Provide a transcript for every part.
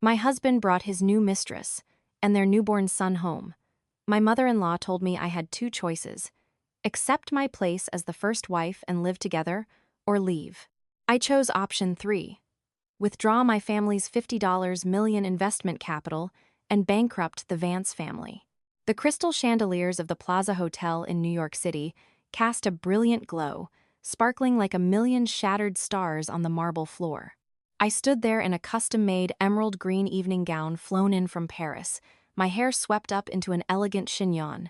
My husband brought his new mistress and their newborn son home. My mother-in-law told me I had two choices: accept my place as the first wife and live together, or leave. I chose option 3. Withdraw my family's $50 million investment capital and bankrupt the Vance family. The crystal chandeliers of the Plaza Hotel in New York City cast a brilliant glow, sparkling like a million shattered stars on the marble floor. I stood there in a custom-made emerald green evening gown flown in from Paris, my hair swept up into an elegant chignon,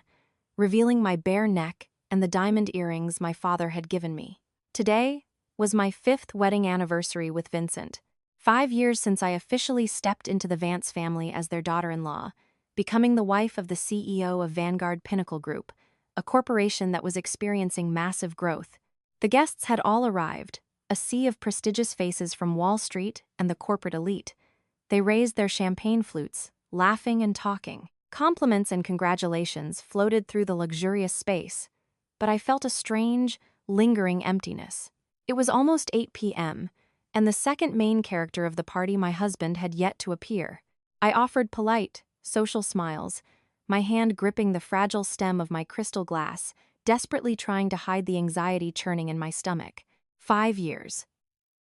revealing my bare neck and the diamond earrings my father had given me. Today was my 5th wedding anniversary with Vincent. 5 years since I officially stepped into the Vance family as their daughter-in-law, becoming the wife of the CEO of Vanguard Pinnacle Group, a corporation that was experiencing massive growth. The guests had all arrived, a sea of prestigious faces from Wall Street and the corporate elite. They raised their champagne flutes, laughing and talking. Compliments and congratulations floated through the luxurious space, but I felt a strange, lingering emptiness. It was almost 8 p.m., and the second main character of the party, my husband, had yet to appear. I offered polite, social smiles, my hand gripping the fragile stem of my crystal glass, desperately trying to hide the anxiety churning in my stomach. 5 years.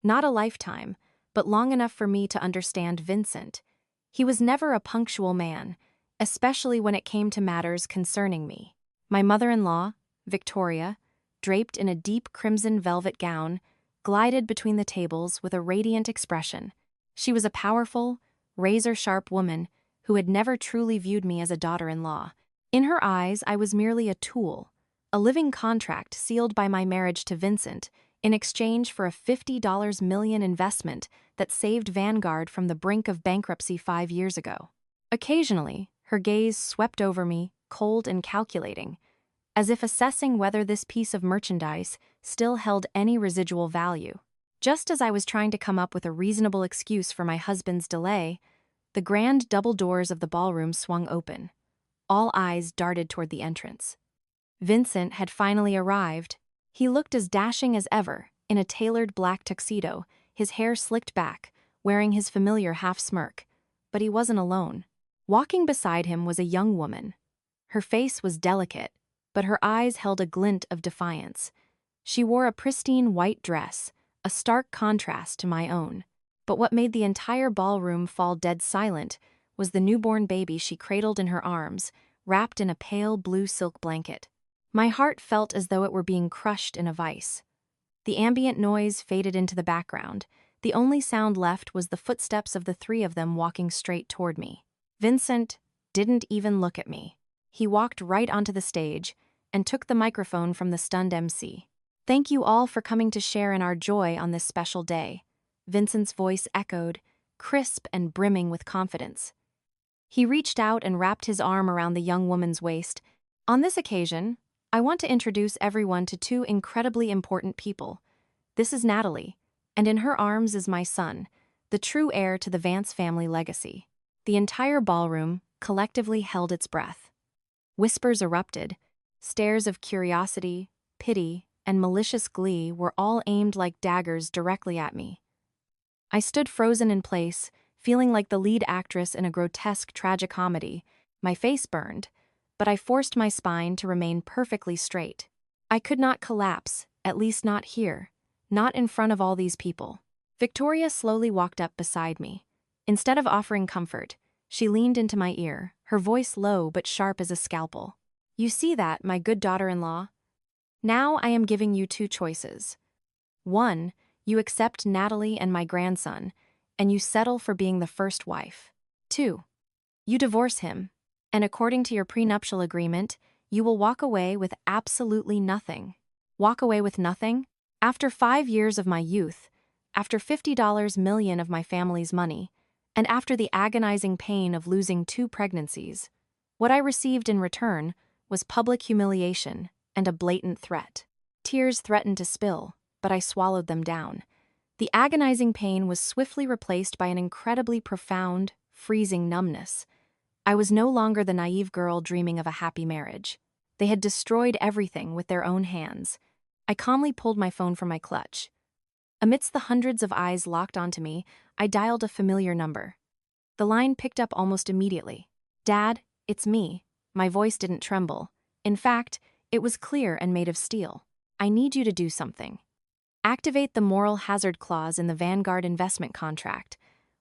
Not a lifetime, but long enough for me to understand Vincent. He was never a punctual man, especially when it came to matters concerning me. My mother-in-law, Victoria, draped in a deep crimson velvet gown, glided between the tables with a radiant expression. She was a powerful, razor-sharp woman who had never truly viewed me as a daughter-in-law. In her eyes, I was merely a tool, a living contract sealed by my marriage to Vincent in exchange for a $50 million investment that saved Vanguard from the brink of bankruptcy 5 years ago. Occasionally, her gaze swept over me, cold and calculating, as if assessing whether this piece of merchandise still held any residual value. Just as I was trying to come up with a reasonable excuse for my husband's delay, the grand double doors of the ballroom swung open. All eyes darted toward the entrance. Vincent had finally arrived. He looked as dashing as ever, in a tailored black tuxedo, his hair slicked back, wearing his familiar half-smirk. But he wasn't alone. Walking beside him was a young woman. Her face was delicate, but her eyes held a glint of defiance. She wore a pristine white dress, a stark contrast to my own. But what made the entire ballroom fall dead silent was the newborn baby she cradled in her arms, wrapped in a pale blue silk blanket. My heart felt as though it were being crushed in a vice. The ambient noise faded into the background. The only sound left was the footsteps of the 3 of them walking straight toward me. Vincent didn't even look at me. He walked right onto the stage and took the microphone from the stunned MC. "Thank you all for coming to share in our joy on this special day." Vincent's voice echoed, crisp and brimming with confidence. He reached out and wrapped his arm around the young woman's waist. "On this occasion, I want to introduce everyone to 2 incredibly important people. This is Natalie, and in her arms is my son, the true heir to the Vance family legacy." The entire ballroom collectively held its breath. Whispers erupted. Stares of curiosity, pity, and malicious glee were all aimed like daggers directly at me. I stood frozen in place, feeling like the lead actress in a grotesque tragicomedy. My face burned, but I forced my spine to remain perfectly straight. I could not collapse, at least not here, not in front of all these people. Victoria slowly walked up beside me. Instead of offering comfort, she leaned into my ear, her voice low but sharp as a scalpel. "You see that, my good daughter-in-law? Now I am giving you 2 choices. 1, you accept Natalie and my grandson, and you settle for being the first wife. 2, you divorce him, and according to your prenuptial agreement, you will walk away with absolutely nothing." Walk away with nothing? After 5 years of my youth, after $50 million of my family's money, and after the agonizing pain of losing 2 pregnancies, what I received in return was public humiliation and a blatant threat. Tears threatened to spill, but I swallowed them down. The agonizing pain was swiftly replaced by an incredibly profound, freezing numbness. I was no longer the naive girl dreaming of a happy marriage. They had destroyed everything with their own hands. I calmly pulled my phone from my clutch. Amidst the hundreds of eyes locked onto me, I dialed a familiar number. The line picked up almost immediately. "Dad, it's me." My voice didn't tremble. In fact, it was clear and made of steel. "I need you to do something. Activate the moral hazard clause in the Vanguard investment contract.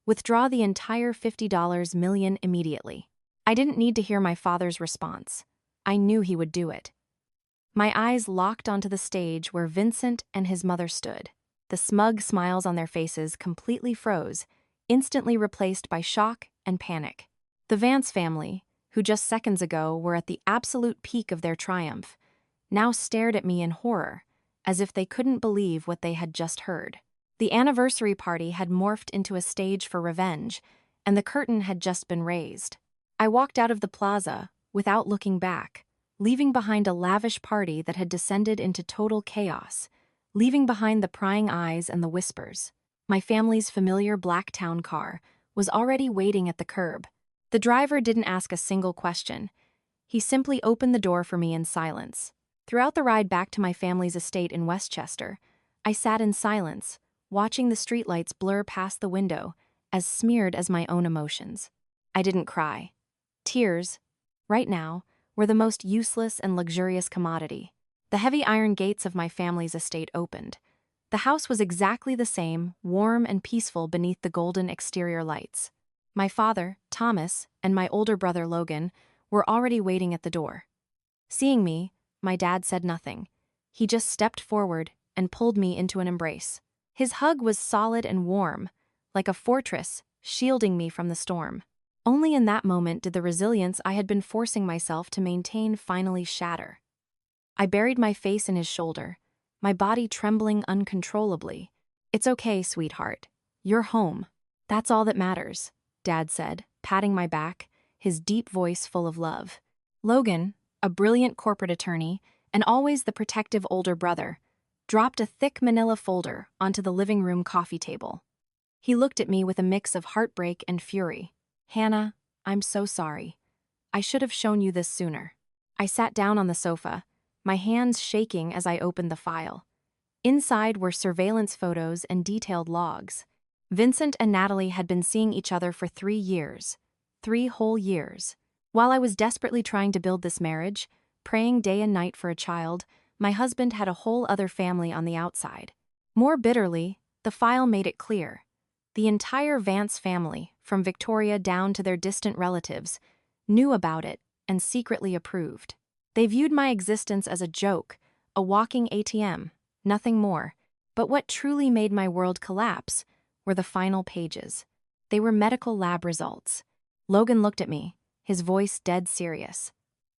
Withdraw the entire $50 million immediately." I didn't need to hear my father's response. I knew he would do it. My eyes locked onto the stage where Vincent and his mother stood. The smug smiles on their faces completely froze, instantly replaced by shock and panic. The Vance family, who just seconds ago were at the absolute peak of their triumph, now stared at me in horror, as if they couldn't believe what they had just heard. The anniversary party had morphed into a stage for revenge, and the curtain had just been raised. I walked out of the plaza without looking back, leaving behind a lavish party that had descended into total chaos, leaving behind the prying eyes and the whispers. My family's familiar black town car was already waiting at the curb. The driver didn't ask a single question. He simply opened the door for me in silence. Throughout the ride back to my family's estate in Westchester, I sat in silence, watching the streetlights blur past the window, as smeared as my own emotions. I didn't cry. Tears, right now, were the most useless and luxurious commodity. The heavy iron gates of my family's estate opened. The house was exactly the same, warm and peaceful beneath the golden exterior lights. My father, Thomas, and my older brother Logan were already waiting at the door. Seeing me, my dad said nothing. He just stepped forward and pulled me into an embrace. His hug was solid and warm, like a fortress, shielding me from the storm. Only in that moment did the resilience I had been forcing myself to maintain finally shatter. I buried my face in his shoulder, my body trembling uncontrollably. "It's okay, sweetheart. You're home. That's all that matters," Dad said, patting my back, his deep voice full of love. Logan, a brilliant corporate attorney and always the protective older brother, dropped a thick manila folder onto the living room coffee table. He looked at me with a mix of heartbreak and fury. "Hannah, I'm so sorry. I should have shown you this sooner." I sat down on the sofa, my hands shaking as I opened the file. Inside were surveillance photos and detailed logs. Vincent and Natalie had been seeing each other for 3 years. 3 whole years. While I was desperately trying to build this marriage, praying day and night for a child, my husband had a whole other family on the outside. More bitterly, the file made it clear. The entire Vance family, from Victoria down to their distant relatives, knew about it and secretly approved. They viewed my existence as a joke, a walking ATM, nothing more. But what truly made my world collapse were the final pages. They were medical lab results. Logan looked at me, his voice dead serious.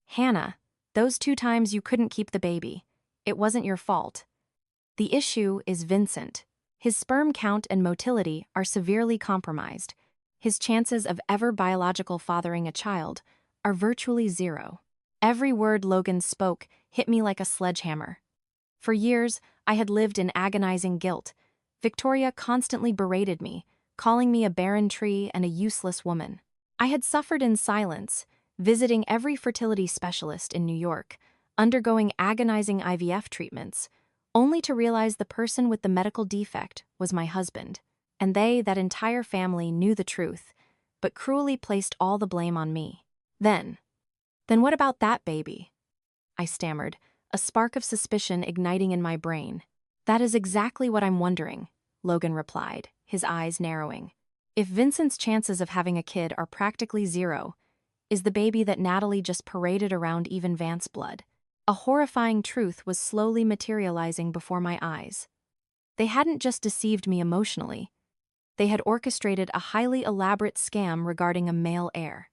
"Hannah, those 2 times you couldn't keep the baby. It wasn't your fault. The issue is Vincent. His sperm count and motility are severely compromised. His chances of ever biological fathering a child are virtually 0. Every word Logan spoke hit me like a sledgehammer. For years, I had lived in agonizing guilt. Victoria constantly berated me, calling me a barren tree and a useless woman. I had suffered in silence, visiting every fertility specialist in New York, undergoing agonizing IVF treatments, only to realize the person with the medical defect was my husband. And they, that entire family, knew the truth, but cruelly placed all the blame on me. Then what about that baby?" I stammered, a spark of suspicion igniting in my brain. "That is exactly what I'm wondering," Logan replied, his eyes narrowing. "If Vincent's chances of having a kid are practically 0, is the baby that Natalie just paraded around even Vance blood?" A horrifying truth was slowly materializing before my eyes. They hadn't just deceived me emotionally. They had orchestrated a highly elaborate scam regarding a male heir.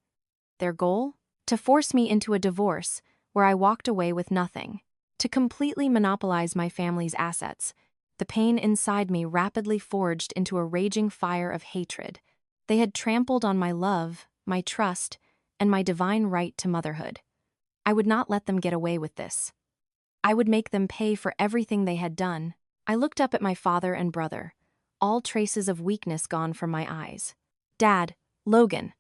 Their goal? To force me into a divorce where I walked away with nothing. To completely monopolize my family's assets. The pain inside me rapidly forged into a raging fire of hatred. They had trampled on my love, my trust, and my divine right to motherhood. I would not let them get away with this. I would make them pay for everything they had done. I looked up at my father and brother, all traces of weakness gone from my eyes. "Dad, Logan,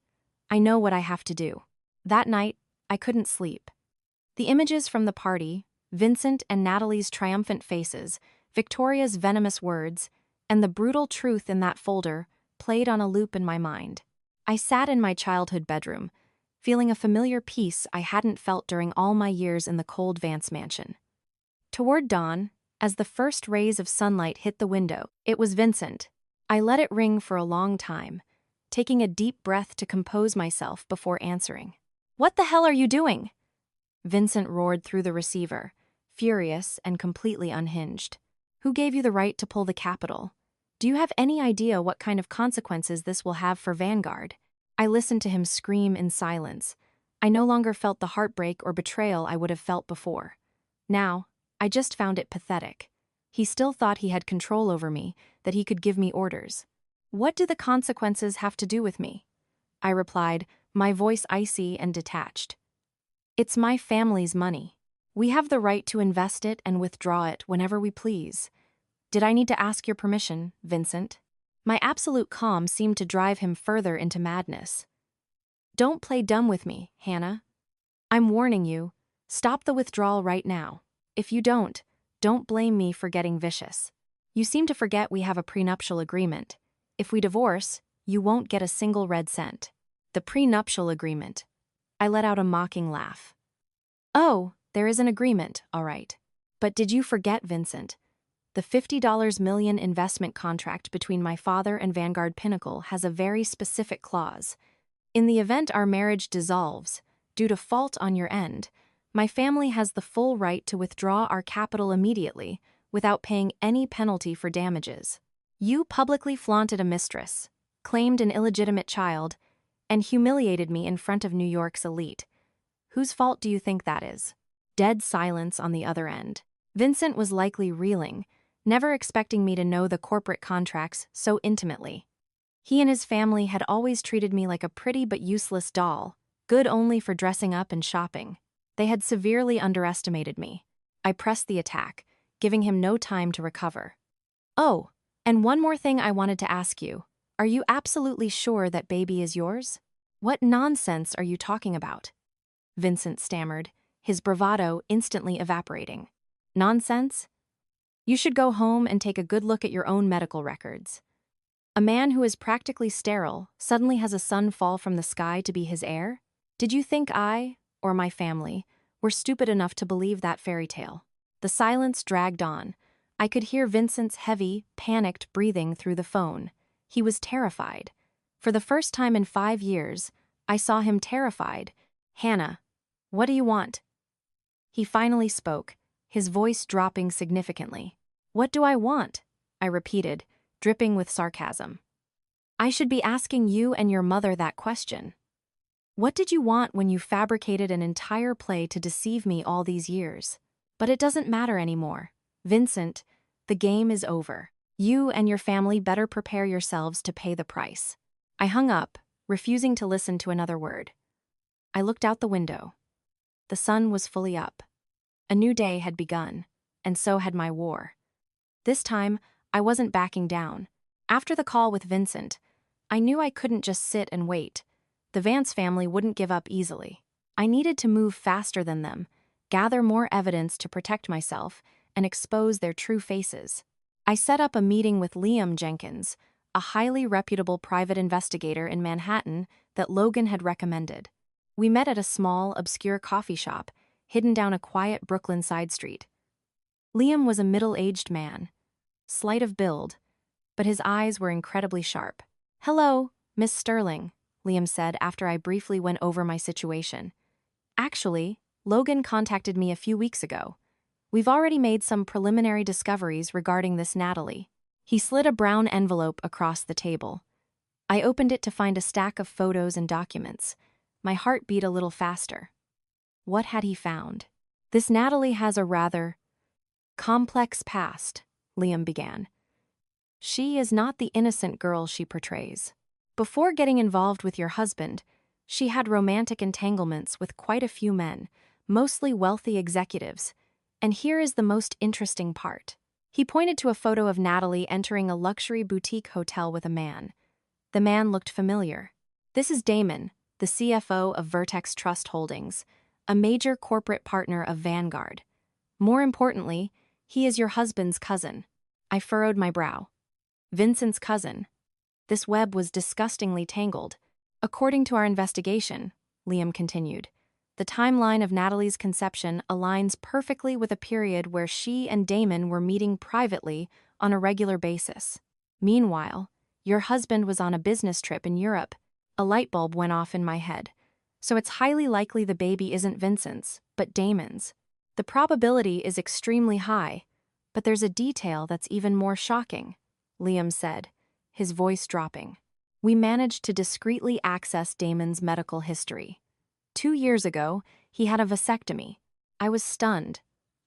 I know what I have to do." That night, I couldn't sleep. The images from the party, Vincent and Natalie's triumphant faces, Victoria's venomous words, and the brutal truth in that folder played on a loop in my mind. I sat in my childhood bedroom, feeling a familiar peace I hadn't felt during all my years in the cold Vance mansion. Toward dawn, as the first rays of sunlight hit the window, it was Vincent. I let it ring for a long time, taking a deep breath to compose myself before answering. "What the hell are you doing?" Vincent roared through the receiver, furious and completely unhinged. "Who gave you the right to pull the capital? Do you have any idea what kind of consequences this will have for Vanguard?" I listened to him scream in silence. I no longer felt the heartbreak or betrayal I would have felt before. Now, I just found it pathetic. He still thought he had control over me, that he could give me orders. "What do the consequences have to do with me?" I replied, my voice icy and detached. "It's my family's money. We have the right to invest it and withdraw it whenever we please. Did I need to ask your permission, Vincent?" My absolute calm seemed to drive him further into madness. "Don't play dumb with me, Hannah. I'm warning you. Stop the withdrawal right now. If you don't blame me for getting vicious. You seem to forget we have a prenuptial agreement. If we divorce, you won't get a single red cent." "The prenuptial agreement." I let out a mocking laugh. "Oh, there is an agreement, all right. But did you forget, Vincent? The $50 million investment contract between my father and Vanguard Pinnacle has a very specific clause. In the event our marriage dissolves, due to fault on your end, my family has the full right to withdraw our capital immediately without paying any penalty for damages. You publicly flaunted a mistress, claimed an illegitimate child, and humiliated me in front of New York's elite. Whose fault do you think that is?" Dead silence on the other end. Vincent was likely reeling, never expecting me to know the corporate contracts so intimately. He and his family had always treated me like a pretty but useless doll, good only for dressing up and shopping. They had severely underestimated me. I pressed the attack, giving him no time to recover. "Oh, and one more thing I wanted to ask you. Are you absolutely sure that baby is yours? What nonsense are you talking about?" Vincent stammered, his bravado instantly evaporating. "Nonsense? You should go home and take a good look at your own medical records. A man who is practically sterile suddenly has a son fall from the sky to be his heir? Did you think I, or my family, were stupid enough to believe that fairy tale?" The silence dragged on. I could hear Vincent's heavy, panicked breathing through the phone. He was terrified. For the first time in 5 years, I saw him terrified. "Hannah, what do you want?" He finally spoke, his voice dropping significantly. "What do I want?" I repeated, dripping with sarcasm. "I should be asking you and your mother that question. What did you want when you fabricated an entire play to deceive me all these years? But it doesn't matter anymore. Vincent, the game is over. You and your family better prepare yourselves to pay the price." I hung up, refusing to listen to another word. I looked out the window. The sun was fully up. A new day had begun, and so had my war. This time, I wasn't backing down. After the call with Vincent, I knew I couldn't just sit and wait. The Vance family wouldn't give up easily. I needed to move faster than them, gather more evidence to protect myself, and expose their true faces. I set up a meeting with Liam Jenkins, a highly reputable private investigator in Manhattan that Logan had recommended. We met at a small, obscure coffee shop, hidden down a quiet Brooklyn side street. Liam was a middle-aged man, slight of build, but his eyes were incredibly sharp. "Hello, Miss Sterling," Liam said after I briefly went over my situation. "Actually, Logan contacted me a few weeks ago. We've already made some preliminary discoveries regarding this Natalie." He slid a brown envelope across the table. I opened it to find a stack of photos and documents. My heart beat a little faster. What had he found? "This Natalie has a rather complex past," Liam began. "She is not the innocent girl she portrays. Before getting involved with your husband, she had romantic entanglements with quite a few men, mostly wealthy executives. And here is the most interesting part." He pointed to a photo of Natalie entering a luxury boutique hotel with a man. The man looked familiar. "This is Damon, the CFO of Vertex Trust Holdings, a major corporate partner of Vanguard. More importantly, he is your husband's cousin." I furrowed my brow. Vincent's cousin. This web was disgustingly tangled. According to our investigation, Liam continued, the timeline of Natalie's conception aligns perfectly with a period where she and Damon were meeting privately on a regular basis. Meanwhile, your husband was on a business trip in Europe. A light bulb went off in my head. So it's highly likely the baby isn't Vincent's, but Damon's. The probability is extremely high, but there's a detail that's even more shocking, Liam said, his voice dropping. We managed to discreetly access Damon's medical history. 2 years ago, he had a vasectomy. I was stunned.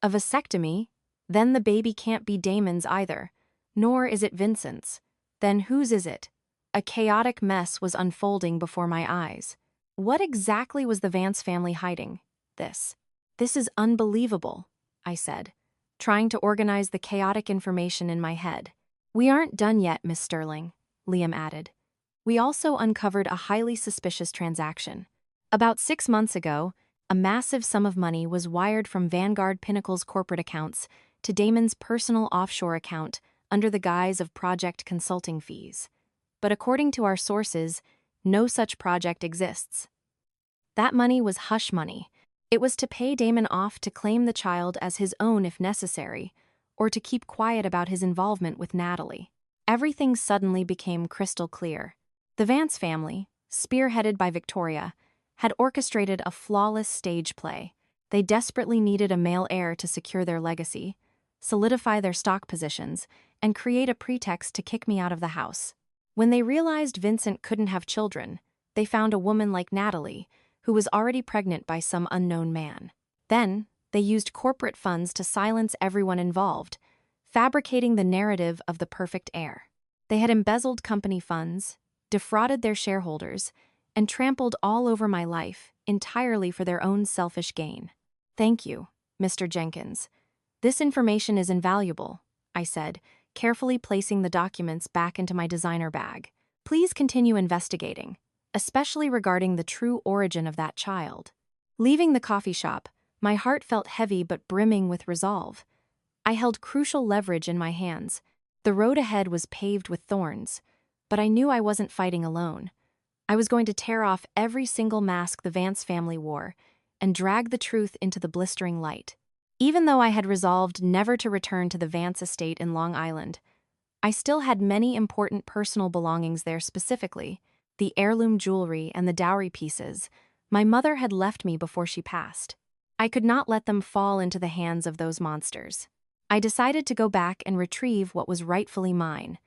A vasectomy? Then the baby can't be Damon's either, nor is it Vincent's. Then whose is it? A chaotic mess was unfolding before my eyes. What exactly was the Vance family hiding? This is unbelievable, I said, trying to organize the chaotic information in my head. We aren't done yet, Miss Sterling, Liam added. We also uncovered a highly suspicious transaction. About 6 months ago, a massive sum of money was wired from Vanguard Pinnacle's corporate accounts to Damon's personal offshore account under the guise of project consulting fees. But according to our sources, no such project exists. That money was hush money. It was to pay Damon off to claim the child as his own if necessary, or to keep quiet about his involvement with Natalie. Everything suddenly became crystal clear. The Vance family, spearheaded by Victoria, had orchestrated a flawless stage play. They desperately needed a male heir to secure their legacy, solidify their stock positions, and create a pretext to kick me out of the house. When they realized Vincent couldn't have children, they found a woman like Natalie, who was already pregnant by some unknown man. Then, they used corporate funds to silence everyone involved, fabricating the narrative of the perfect heir. They had embezzled company funds, defrauded their shareholders, and trampled all over my life entirely for their own selfish gain. Thank you, Mr. Jenkins. This information is invaluable, I said, carefully placing the documents back into my designer bag. Please continue investigating, especially regarding the true origin of that child. Leaving the coffee shop, my heart felt heavy but brimming with resolve. I held crucial leverage in my hands. The road ahead was paved with thorns, but I knew I wasn't fighting alone. I was going to tear off every single mask the Vance family wore and drag the truth into the blistering light. Even though I had resolved never to return to the Vance estate in Long Island, I still had many important personal belongings there, specifically the heirloom jewelry and the dowry pieces my mother had left me before she passed. I could not let them fall into the hands of those monsters. I decided to go back and retrieve what was rightfully mine.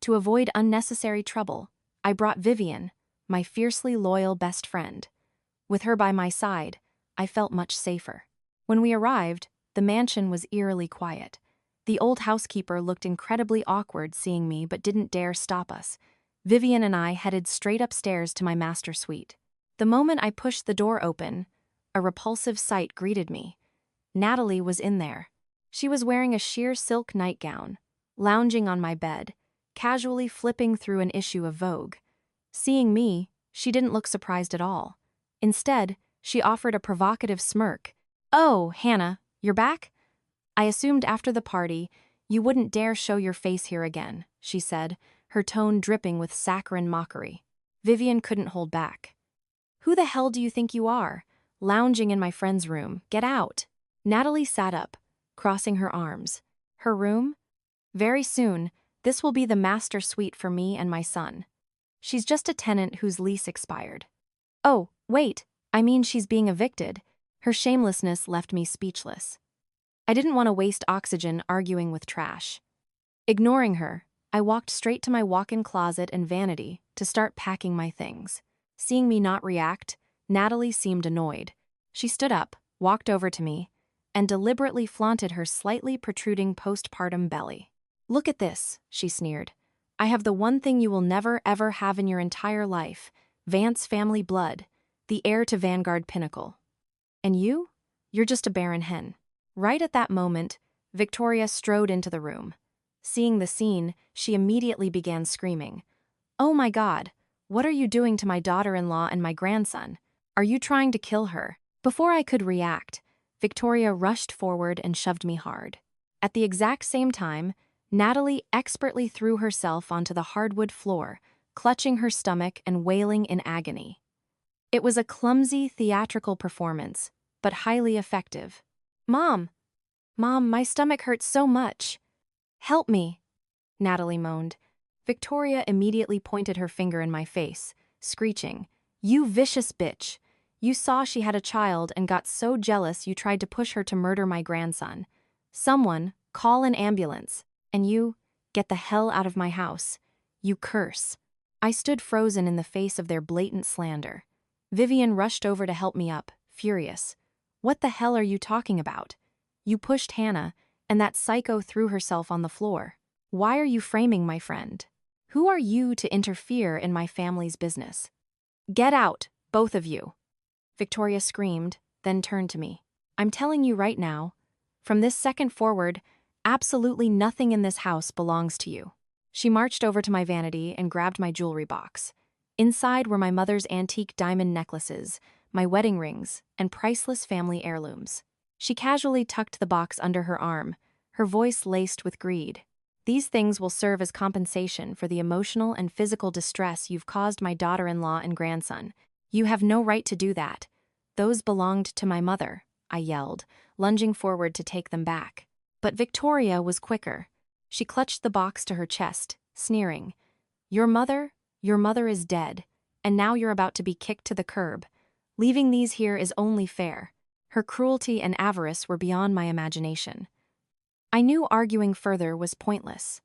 To avoid unnecessary trouble, I brought Vivian, my fiercely loyal best friend. With her by my side, I felt much safer. When we arrived, the mansion was eerily quiet. The old housekeeper looked incredibly awkward seeing me but didn't dare stop us. Vivian and I headed straight upstairs to my master suite. The moment I pushed the door open, a repulsive sight greeted me. Natalie was in there. She was wearing a sheer silk nightgown, lounging on my bed, casually flipping through an issue of Vogue. Seeing me, she didn't look surprised at all. Instead, she offered a provocative smirk. "Oh, Hannah, you're back? I assumed after the party you wouldn't dare show your face here again," she said, her tone dripping with saccharine mockery. Vivian couldn't hold back. "Who the hell do you think you are? Lounging in my friend's room. Get out." Natalie sat up, crossing her arms. Her room? Very soon, this will be the master suite for me and my son. She's just a tenant whose lease expired. Oh, wait, I mean she's being evicted. Her shamelessness left me speechless. I didn't want to waste oxygen arguing with trash. Ignoring her, I walked straight to my walk-in closet and vanity to start packing my things. Seeing me not react, Natalie seemed annoyed. She stood up, walked over to me, and deliberately flaunted her slightly protruding postpartum belly. "Look at this," she sneered. "I have the one thing you will never ever have in your entire life, Vance family blood, the heir to Vanguard Pinnacle. And you? You're just a barren hen." Right at that moment, Victoria strode into the room. Seeing the scene, she immediately began screaming. "Oh my God, what are you doing to my daughter-in-law and my grandson? Are you trying to kill her?" Before I could react, Victoria rushed forward and shoved me hard. At the exact same time, Natalie expertly threw herself onto the hardwood floor, clutching her stomach and wailing in agony. It was a clumsy, theatrical performance, but highly effective. "Mom! Mom, my stomach hurts so much. Help me," Natalie moaned. Victoria immediately pointed her finger in my face, screeching, "You vicious bitch! You saw she had a child and got so jealous you tried to push her to murder my grandson. Someone, call an ambulance. And you, get the hell out of my house. You curse." I stood frozen in the face of their blatant slander. Vivian rushed over to help me up, furious. "What the hell are you talking about? You pushed Hannah, and that psycho threw herself on the floor. Why are you framing my friend? Who are you to interfere in my family's business? Get out, both of you," Victoria screamed, then turned to me. "I'm telling you right now, from this second forward, absolutely nothing in this house belongs to you." She marched over to my vanity and grabbed my jewelry box. Inside were my mother's antique diamond necklaces, my wedding rings, and priceless family heirlooms. She casually tucked the box under her arm, her voice laced with greed. "These things will serve as compensation for the emotional and physical distress you've caused my daughter-in-law and grandson. You have no right to do that. Those belonged to my mother," I yelled, lunging forward to take them back. But Victoria was quicker. She clutched the box to her chest, sneering. Your mother is dead, and now you're about to be kicked to the curb. Leaving these here is only fair." Her cruelty and avarice were beyond my imagination. I knew arguing further was pointless.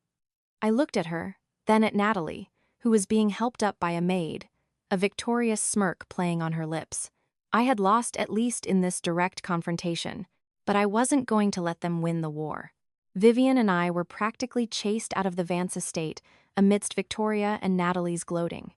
I looked at her, then at Natalie, who was being helped up by a maid, a victorious smirk playing on her lips. I had lost at least in this direct confrontation, but I wasn't going to let them win the war. Vivian and I were practically chased out of the Vance estate amidst Victoria and Natalie's gloating.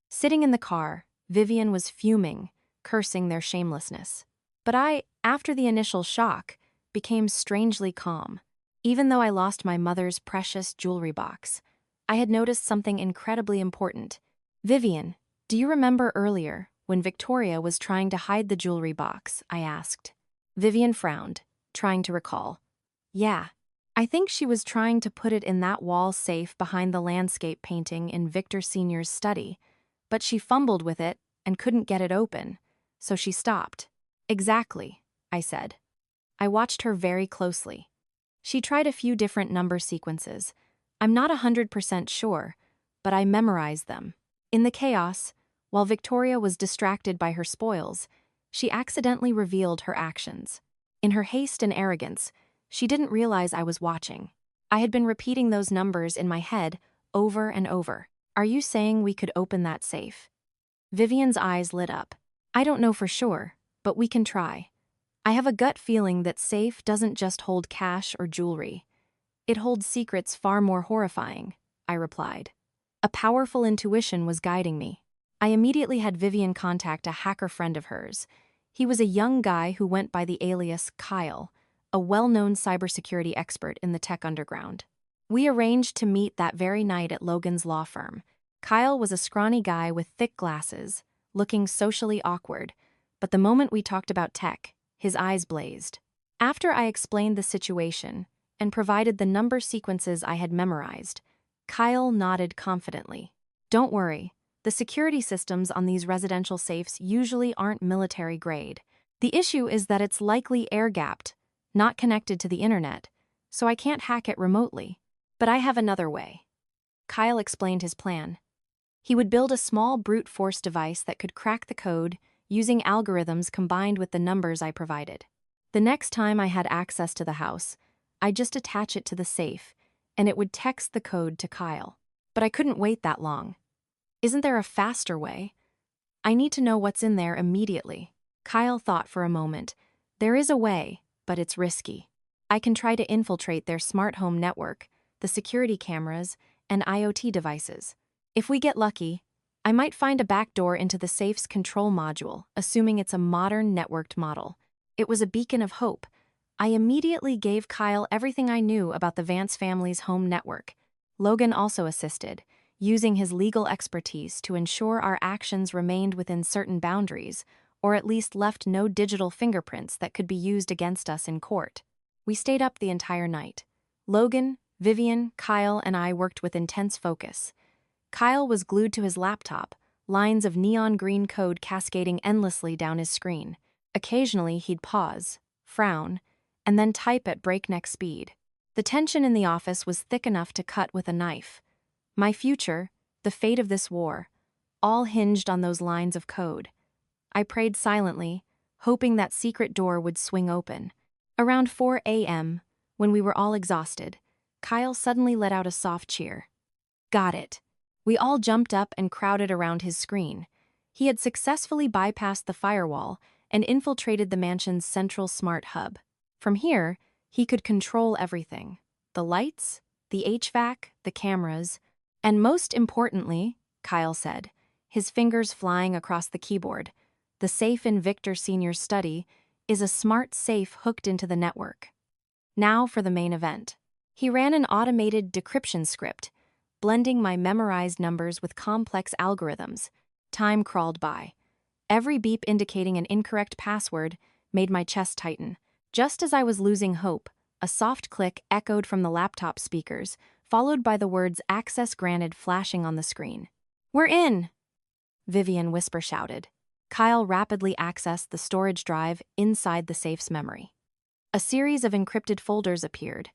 Sitting in the car, Vivian was fuming, cursing their shamelessness. But I, after the initial shock, became strangely calm. Even though I lost my mother's precious jewelry box, I had noticed something incredibly important. "Vivian, do you remember earlier, when Victoria was trying to hide the jewelry box?" I asked. Vivian frowned, trying to recall. "Yeah, I think she was trying to put it in that wall safe behind the landscape painting in Victor Sr.'s study, but she fumbled with it and couldn't get it open, so she stopped." "Exactly," I said. I watched her very closely. She tried a few different number sequences. I'm not 100% sure, but I memorized them. In the chaos, while Victoria was distracted by her spoils, she accidentally revealed her actions. In her haste and arrogance, she didn't realize I was watching. I had been repeating those numbers in my head over and over. "Are you saying we could open that safe?" Vivian's eyes lit up. "I don't know for sure, but we can try. I have a gut feeling that safe doesn't just hold cash or jewelry. It holds secrets far more horrifying," I replied. A powerful intuition was guiding me. I immediately had Vivian contact a hacker friend of hers. He was a young guy who went by the alias Kyle, a well-known cybersecurity expert in the tech underground. We arranged to meet that very night at Logan's law firm. Kyle was a scrawny guy with thick glasses, looking socially awkward, but the moment we talked about tech, his eyes blazed. After I explained the situation and provided the number sequences I had memorized, Kyle nodded confidently. "Don't worry, the security systems on these residential safes usually aren't military grade. The issue is that it's likely air-gapped, not connected to the internet, so I can't hack it remotely. But I have another way." Kyle explained his plan. He would build a small brute force device that could crack the code using algorithms combined with the numbers I provided. The next time I had access to the house, I'd just attach it to the safe, and it would text the code to Kyle. But I couldn't wait that long. "Isn't there a faster way? I need to know what's in there immediately." Kyle thought for a moment. "There is a way, but it's risky. I can try to infiltrate their smart home network, the security cameras, and IoT devices. If we get lucky, I might find a backdoor into the safe's control module, assuming it's a modern networked model." It was a beacon of hope. I immediately gave Kyle everything I knew about the Vance family's home network. Logan also assisted, using his legal expertise to ensure our actions remained within certain boundaries, or at least left no digital fingerprints that could be used against us in court. We stayed up the entire night. Logan, Vivian, Kyle, and I worked with intense focus. Kyle was glued to his laptop, lines of neon green code cascading endlessly down his screen. Occasionally, he'd pause, frown, and then type at breakneck speed. The tension in the office was thick enough to cut with a knife. My future, the fate of this war, all hinged on those lines of code. I prayed silently, hoping that secret door would swing open. Around 4 a.m., when we were all exhausted, Kyle suddenly let out a soft cheer. Got it. We all jumped up and crowded around his screen. He had successfully bypassed the firewall and infiltrated the mansion's central smart hub. From here, he could control everything: the lights, the HVAC, the cameras, and most importantly, Kyle said, his fingers flying across the keyboard, the safe in Victor Sr.'s study is a smart safe hooked into the network. Now for the main event. He ran an automated decryption script, blending my memorized numbers with complex algorithms. Time crawled by. Every beep indicating an incorrect password made my chest tighten. Just as I was losing hope, a soft click echoed from the laptop speakers, followed by the words "access granted" flashing on the screen. "We're in!" Vivian whisper shouted. Kyle rapidly accessed the storage drive inside the safe's memory. A series of encrypted folders appeared.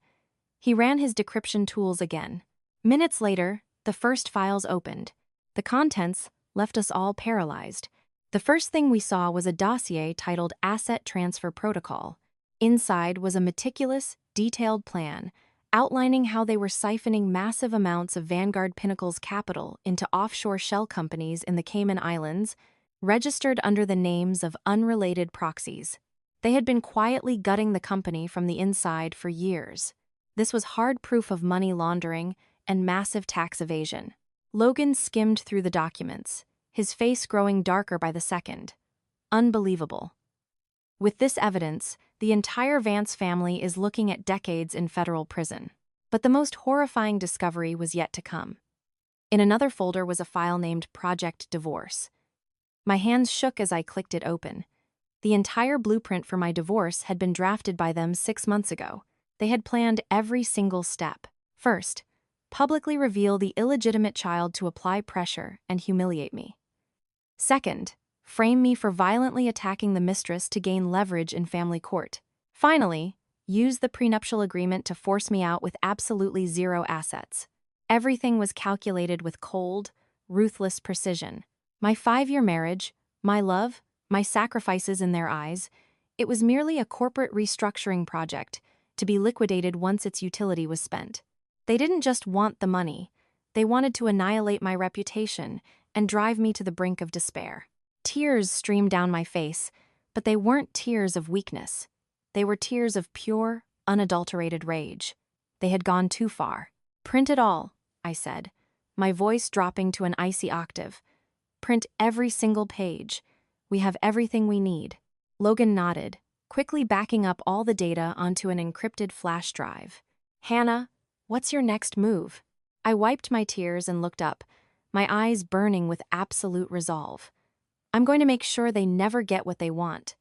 He ran his decryption tools again. Minutes later, the first files opened. The contents left us all paralyzed. The first thing we saw was a dossier titled Asset Transfer Protocol. Inside was a meticulous, detailed plan outlining how they were siphoning massive amounts of Vanguard Pinnacle's capital into offshore shell companies in the Cayman Islands, registered under the names of unrelated proxies. They had been quietly gutting the company from the inside for years. This was hard proof of money laundering and massive tax evasion. Logan skimmed through the documents, his face growing darker by the second. Unbelievable. With this evidence, the entire Vance family is looking at decades in federal prison. But the most horrifying discovery was yet to come. In another folder was a file named Project Divorce. My hands shook as I clicked it open. The entire blueprint for my divorce had been drafted by them 6 months ago. They had planned every single step. First, publicly reveal the illegitimate child to apply pressure and humiliate me. Second, frame me for violently attacking the mistress to gain leverage in family court. Finally, use the prenuptial agreement to force me out with absolutely zero assets. Everything was calculated with cold, ruthless precision. My 5-year marriage, my love, my sacrifices in their eyes, it was merely a corporate restructuring project to be liquidated once its utility was spent. They didn't just want the money, they wanted to annihilate my reputation and drive me to the brink of despair. Tears streamed down my face, but they weren't tears of weakness. They were tears of pure, unadulterated rage. They had gone too far. "Print it all," I said, my voice dropping to an icy octave. "Print every single page. We have everything we need." Logan nodded, quickly backing up all the data onto an encrypted flash drive. "Hannah, what's your next move?" I wiped my tears and looked up, my eyes burning with absolute resolve. "I'm going to make sure they never get what they want.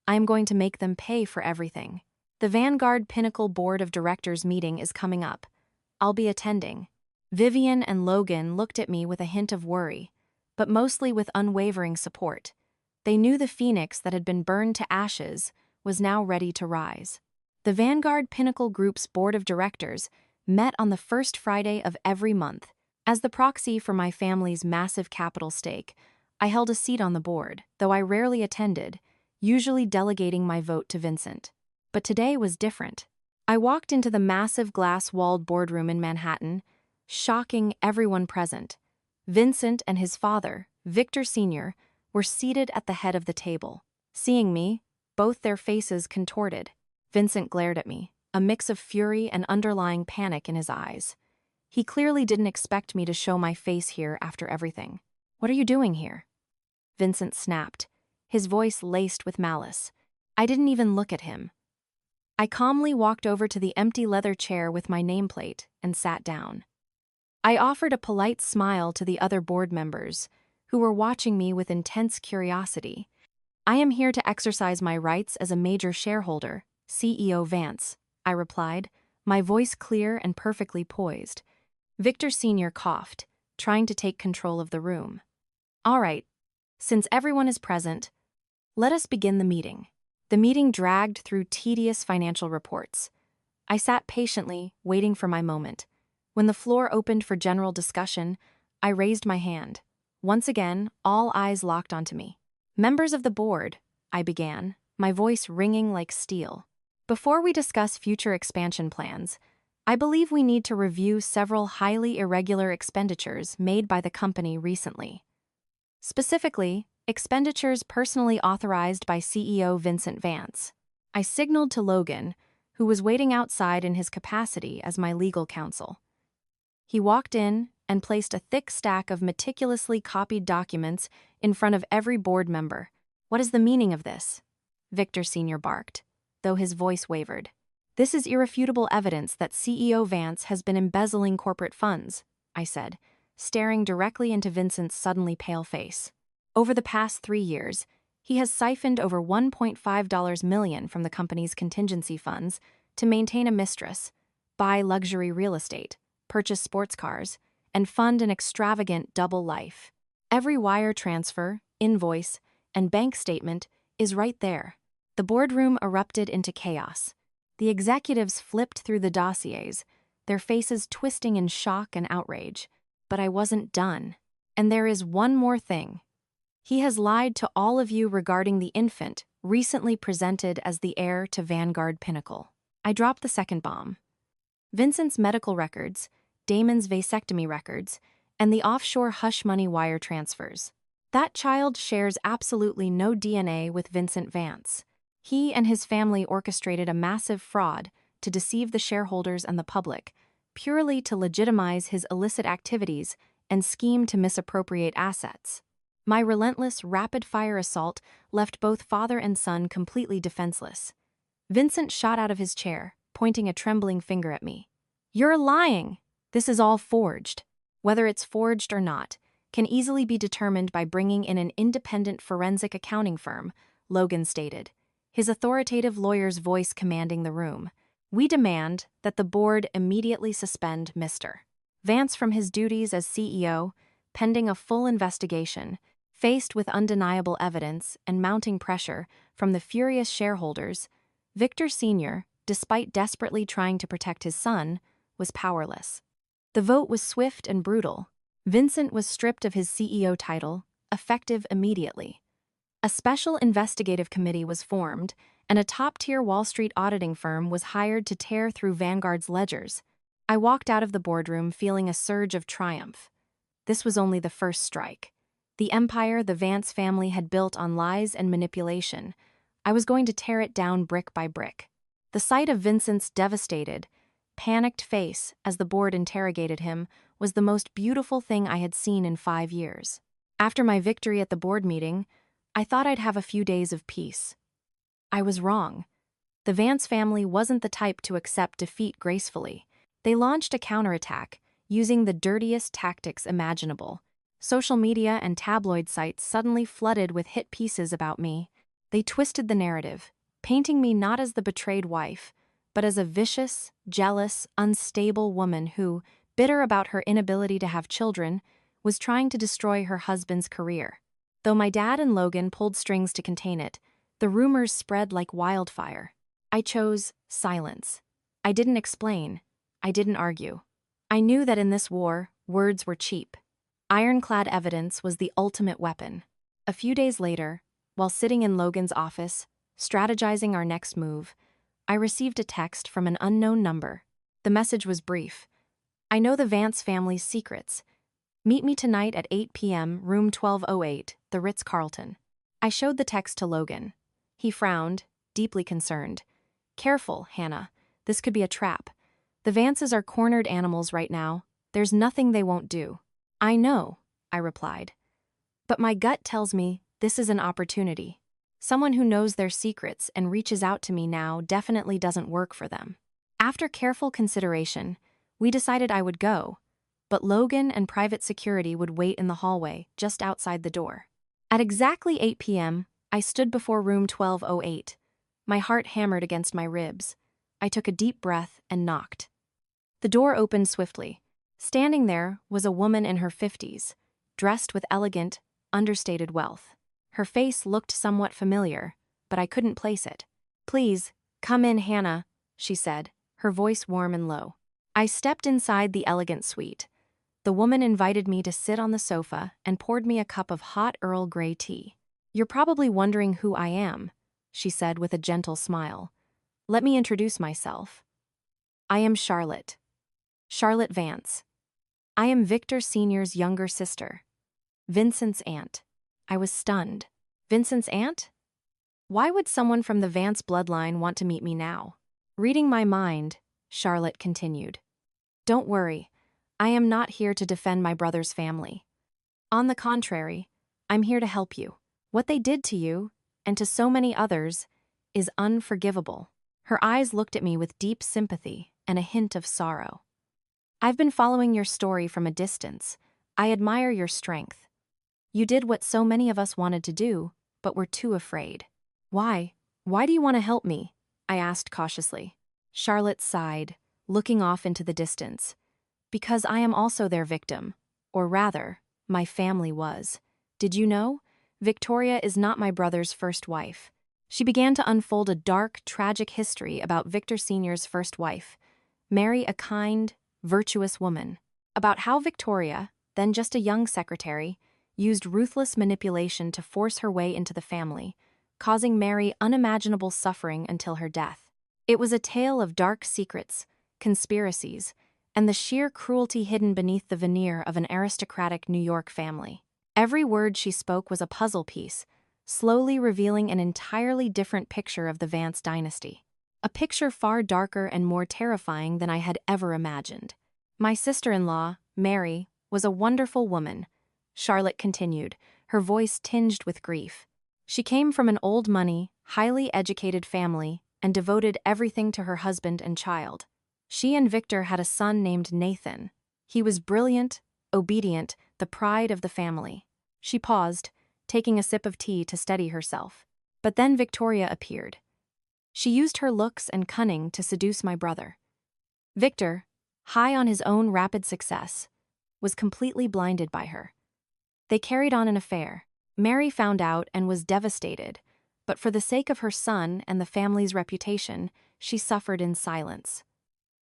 I am going to make them pay for everything. The Vanguard Pinnacle Board of Directors meeting is coming up. I'll be attending." Vivian and Logan looked at me with a hint of worry, but mostly with unwavering support. They knew the phoenix that had been burned to ashes was now ready to rise. The Vanguard Pinnacle Group's board of directors met on the first Friday of every month. As the proxy for my family's massive capital stake, I held a seat on the board, though I rarely attended, usually delegating my vote to Vincent. But today was different. I walked into the massive glass-walled boardroom in Manhattan, shocking everyone present. Vincent and his father, Victor Sr., were seated at the head of the table. Seeing me, both their faces contorted. Vincent glared at me, a mix of fury and underlying panic in his eyes. He clearly didn't expect me to show my face here after everything. "What are you doing here?" Vincent snapped, his voice laced with malice. I didn't even look at him. I calmly walked over to the empty leather chair with my nameplate and sat down. I offered a polite smile to the other board members, who were watching me with intense curiosity. "I am here to exercise my rights as a major shareholder, CEO Vance," I replied, my voice clear and perfectly poised. Victor Sr. coughed, trying to take control of the room. All right, since everyone is present, let us begin the meeting. The meeting dragged through tedious financial reports. I sat patiently, waiting for my moment. When the floor opened for general discussion, I raised my hand. Once again, all eyes locked onto me. Members of the board, I began, my voice ringing like steel. Before we discuss future expansion plans, I believe we need to review several highly irregular expenditures made by the company recently. Specifically, expenditures personally authorized by CEO Vincent Vance. I signaled to Logan, who was waiting outside in his capacity as my legal counsel. He walked in and placed a thick stack of meticulously copied documents in front of every board member. What is the meaning of this? Victor Sr. barked, though his voice wavered. This is irrefutable evidence that CEO Vance has been embezzling corporate funds, I said, staring directly into Vincent's suddenly pale face. Over the past 3 years, he has siphoned over $1.5 million from the company's contingency funds to maintain a Mistress, buy luxury real estate, purchase sports cars, and fund an extravagant double life. Every wire transfer, invoice, and bank statement is right there. The boardroom erupted into chaos. The executives flipped through the dossiers, their faces twisting in shock and outrage. But I wasn't done. And there is one more thing. He has lied to all of you regarding the infant recently presented as the heir to Vanguard Pinnacle. I dropped the second bomb. Vincent's medical records, Damon's vasectomy records, and the offshore hush money wire transfers. That child shares absolutely no DNA with Vincent Vance. He and his family orchestrated a massive fraud to deceive the shareholders and the public, purely to legitimize his illicit activities and scheme to misappropriate assets. My relentless, rapid-fire assault left both father and son completely defenseless. Vincent shot out of his chair, pointing a trembling finger at me. "You're lying! This is all forged. Whether it's forged or not can easily be determined by bringing in an independent forensic accounting firm," Logan stated, his authoritative lawyer's voice commanding the room. "We demand that the board immediately suspend Mr. Vance from his duties as CEO, pending a full investigation." Faced with undeniable evidence and mounting pressure from the furious shareholders, Victor Sr., despite desperately trying to protect his son, was powerless. The vote was swift and brutal. Vincent was stripped of his CEO title, effective immediately. A special investigative committee was formed, and a top-tier Wall Street auditing firm was hired to tear through Vanguard's ledgers. I walked out of the boardroom feeling a surge of triumph. This was only the first strike. The empire the Vance family had built on lies and manipulation, I was going to tear it down brick by brick. The sight of Vincent's devastated, panicked face as the board interrogated him was the most beautiful thing I had seen in 5 years. After my victory at the board meeting, I thought I'd have a few days of peace. I was wrong. The Vance family wasn't the type to accept defeat gracefully. They launched a counterattack, using the dirtiest tactics imaginable. Social media and tabloid sites suddenly flooded with hit pieces about me. They twisted the narrative, painting me not as the betrayed wife, but as a vicious, jealous, unstable woman who, bitter about her inability to have children, was trying to destroy her husband's career. Though my dad and Logan pulled strings to contain it, the rumors spread like wildfire. I chose silence. I didn't explain. I didn't argue. I knew that in this war, words were cheap. Ironclad evidence was the ultimate weapon. A few days later, while sitting in Logan's office, strategizing our next move, I received a text from an unknown number. The message was brief. "I know the Vance family's secrets. Meet me tonight at 8 p.m., room 1208, the Ritz-Carlton." I showed the text to Logan. He frowned, deeply concerned. "Careful, Hannah. This could be a trap. The Vances are cornered animals right now. There's nothing they won't do." "I know," I replied. "But my gut tells me this is an opportunity. Someone who knows their secrets and reaches out to me now definitely doesn't work for them." After careful consideration, we decided I would go, but Logan and private security would wait in the hallway just outside the door. At exactly 8 p.m., I stood before room 1208. My heart hammered against my ribs. I took a deep breath and knocked. The door opened swiftly. Standing there was a woman in her 50s, dressed with elegant, understated wealth. Her face looked somewhat familiar, but I couldn't place it. "Please, come in, Hannah," she said, her voice warm and low. I stepped inside the elegant suite. The woman invited me to sit on the sofa and poured me a cup of hot Earl Grey tea. "You're probably wondering who I am," she said with a gentle smile. "Let me introduce myself. I am Charlotte. Charlotte Vance. I am Victor Sr.'s younger sister. Vincent's aunt." I was stunned. Vincent's aunt? Why would someone from the Vance bloodline want to meet me now? Reading my mind, Charlotte continued. "Don't worry, I am not here to defend my brother's family. On the contrary, I'm here to help you. What they did to you, and to so many others, is unforgivable." Her eyes looked at me with deep sympathy and a hint of sorrow. "I've been following your story from a distance. I admire your strength. You did what so many of us wanted to do, but were too afraid." "Why? Why do you want to help me?" I asked cautiously. Charlotte sighed, looking off into the distance. "Because I am also their victim. Or rather, my family was. Did you know? Victoria is not my brother's first wife." She began to unfold a dark, tragic history about Victor Sr.'s first wife, Mary, a kind, virtuous woman. About how Victoria, then just a young secretary, used ruthless manipulation to force her way into the family, causing Mary unimaginable suffering until her death. It was a tale of dark secrets, conspiracies, and the sheer cruelty hidden beneath the veneer of an aristocratic New York family. Every word she spoke was a puzzle piece, slowly revealing an entirely different picture of the Vance dynasty. A picture far darker and more terrifying than I had ever imagined. "My sister-in-law, Mary, was a wonderful woman," Charlotte continued, her voice tinged with grief. "She came from an old money, highly educated family and devoted everything to her husband and child. She and Victor had a son named Nathan. He was brilliant, obedient, the pride of the family." She paused, taking a sip of tea to steady herself. "But then Victoria appeared. She used her looks and cunning to seduce my brother. Victor, high on his own rapid success, was completely blinded by her. They carried on an affair. Mary found out and was devastated, but for the sake of her son and the family's reputation, she suffered in silence.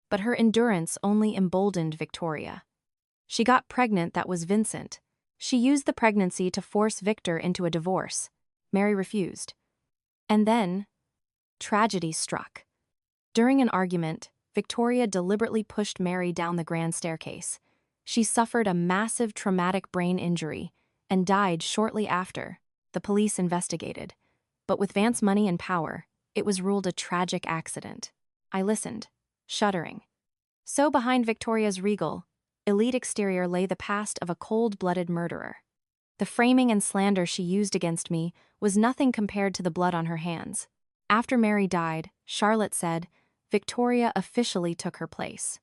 But her endurance only emboldened Victoria. She got pregnant. That was Vincent. She used the pregnancy to force Victor into a divorce. Mary refused. And then, tragedy struck. During an argument, Victoria deliberately pushed Mary down the grand staircase. She suffered a massive traumatic brain injury and died shortly after. The police investigated, but with Vance money and power, it was ruled a tragic accident. I listened, shuddering. So behind Victoria's regal, elite exterior lay the past of a cold-blooded murderer. The framing and slander she used against me was nothing compared to the blood on her hands. After Mary died, Charlotte said, Victoria officially took her place.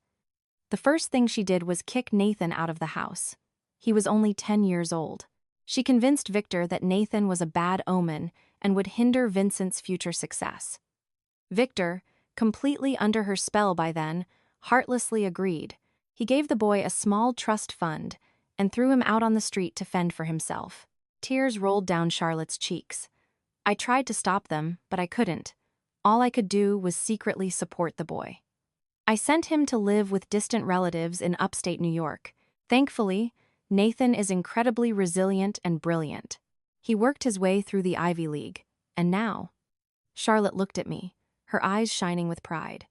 The first thing she did was kick Nathan out of the house. He was only 10 years old. She convinced Victor that Nathan was a bad omen and would hinder Vincent's future success. Victor, completely under her spell by then, heartlessly agreed. He gave the boy a small trust fund and threw him out on the street to fend for himself. Tears rolled down Charlotte's cheeks. I tried to stop them, but I couldn't. All I could do was secretly support the boy. I sent him to live with distant relatives in upstate New York. Thankfully, Nathan is incredibly resilient and brilliant. He worked his way through the Ivy League, and now... Charlotte looked at me, her eyes shining with pride.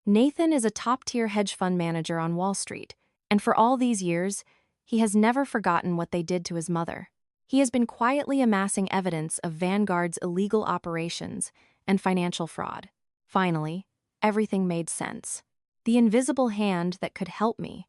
Nathan is a top-tier hedge fund manager on Wall Street, and for all these years, he has never forgotten what they did to his mother. He has been quietly amassing evidence of Vanguard's illegal operations and financial fraud. Finally, everything made sense. The invisible hand that could help me,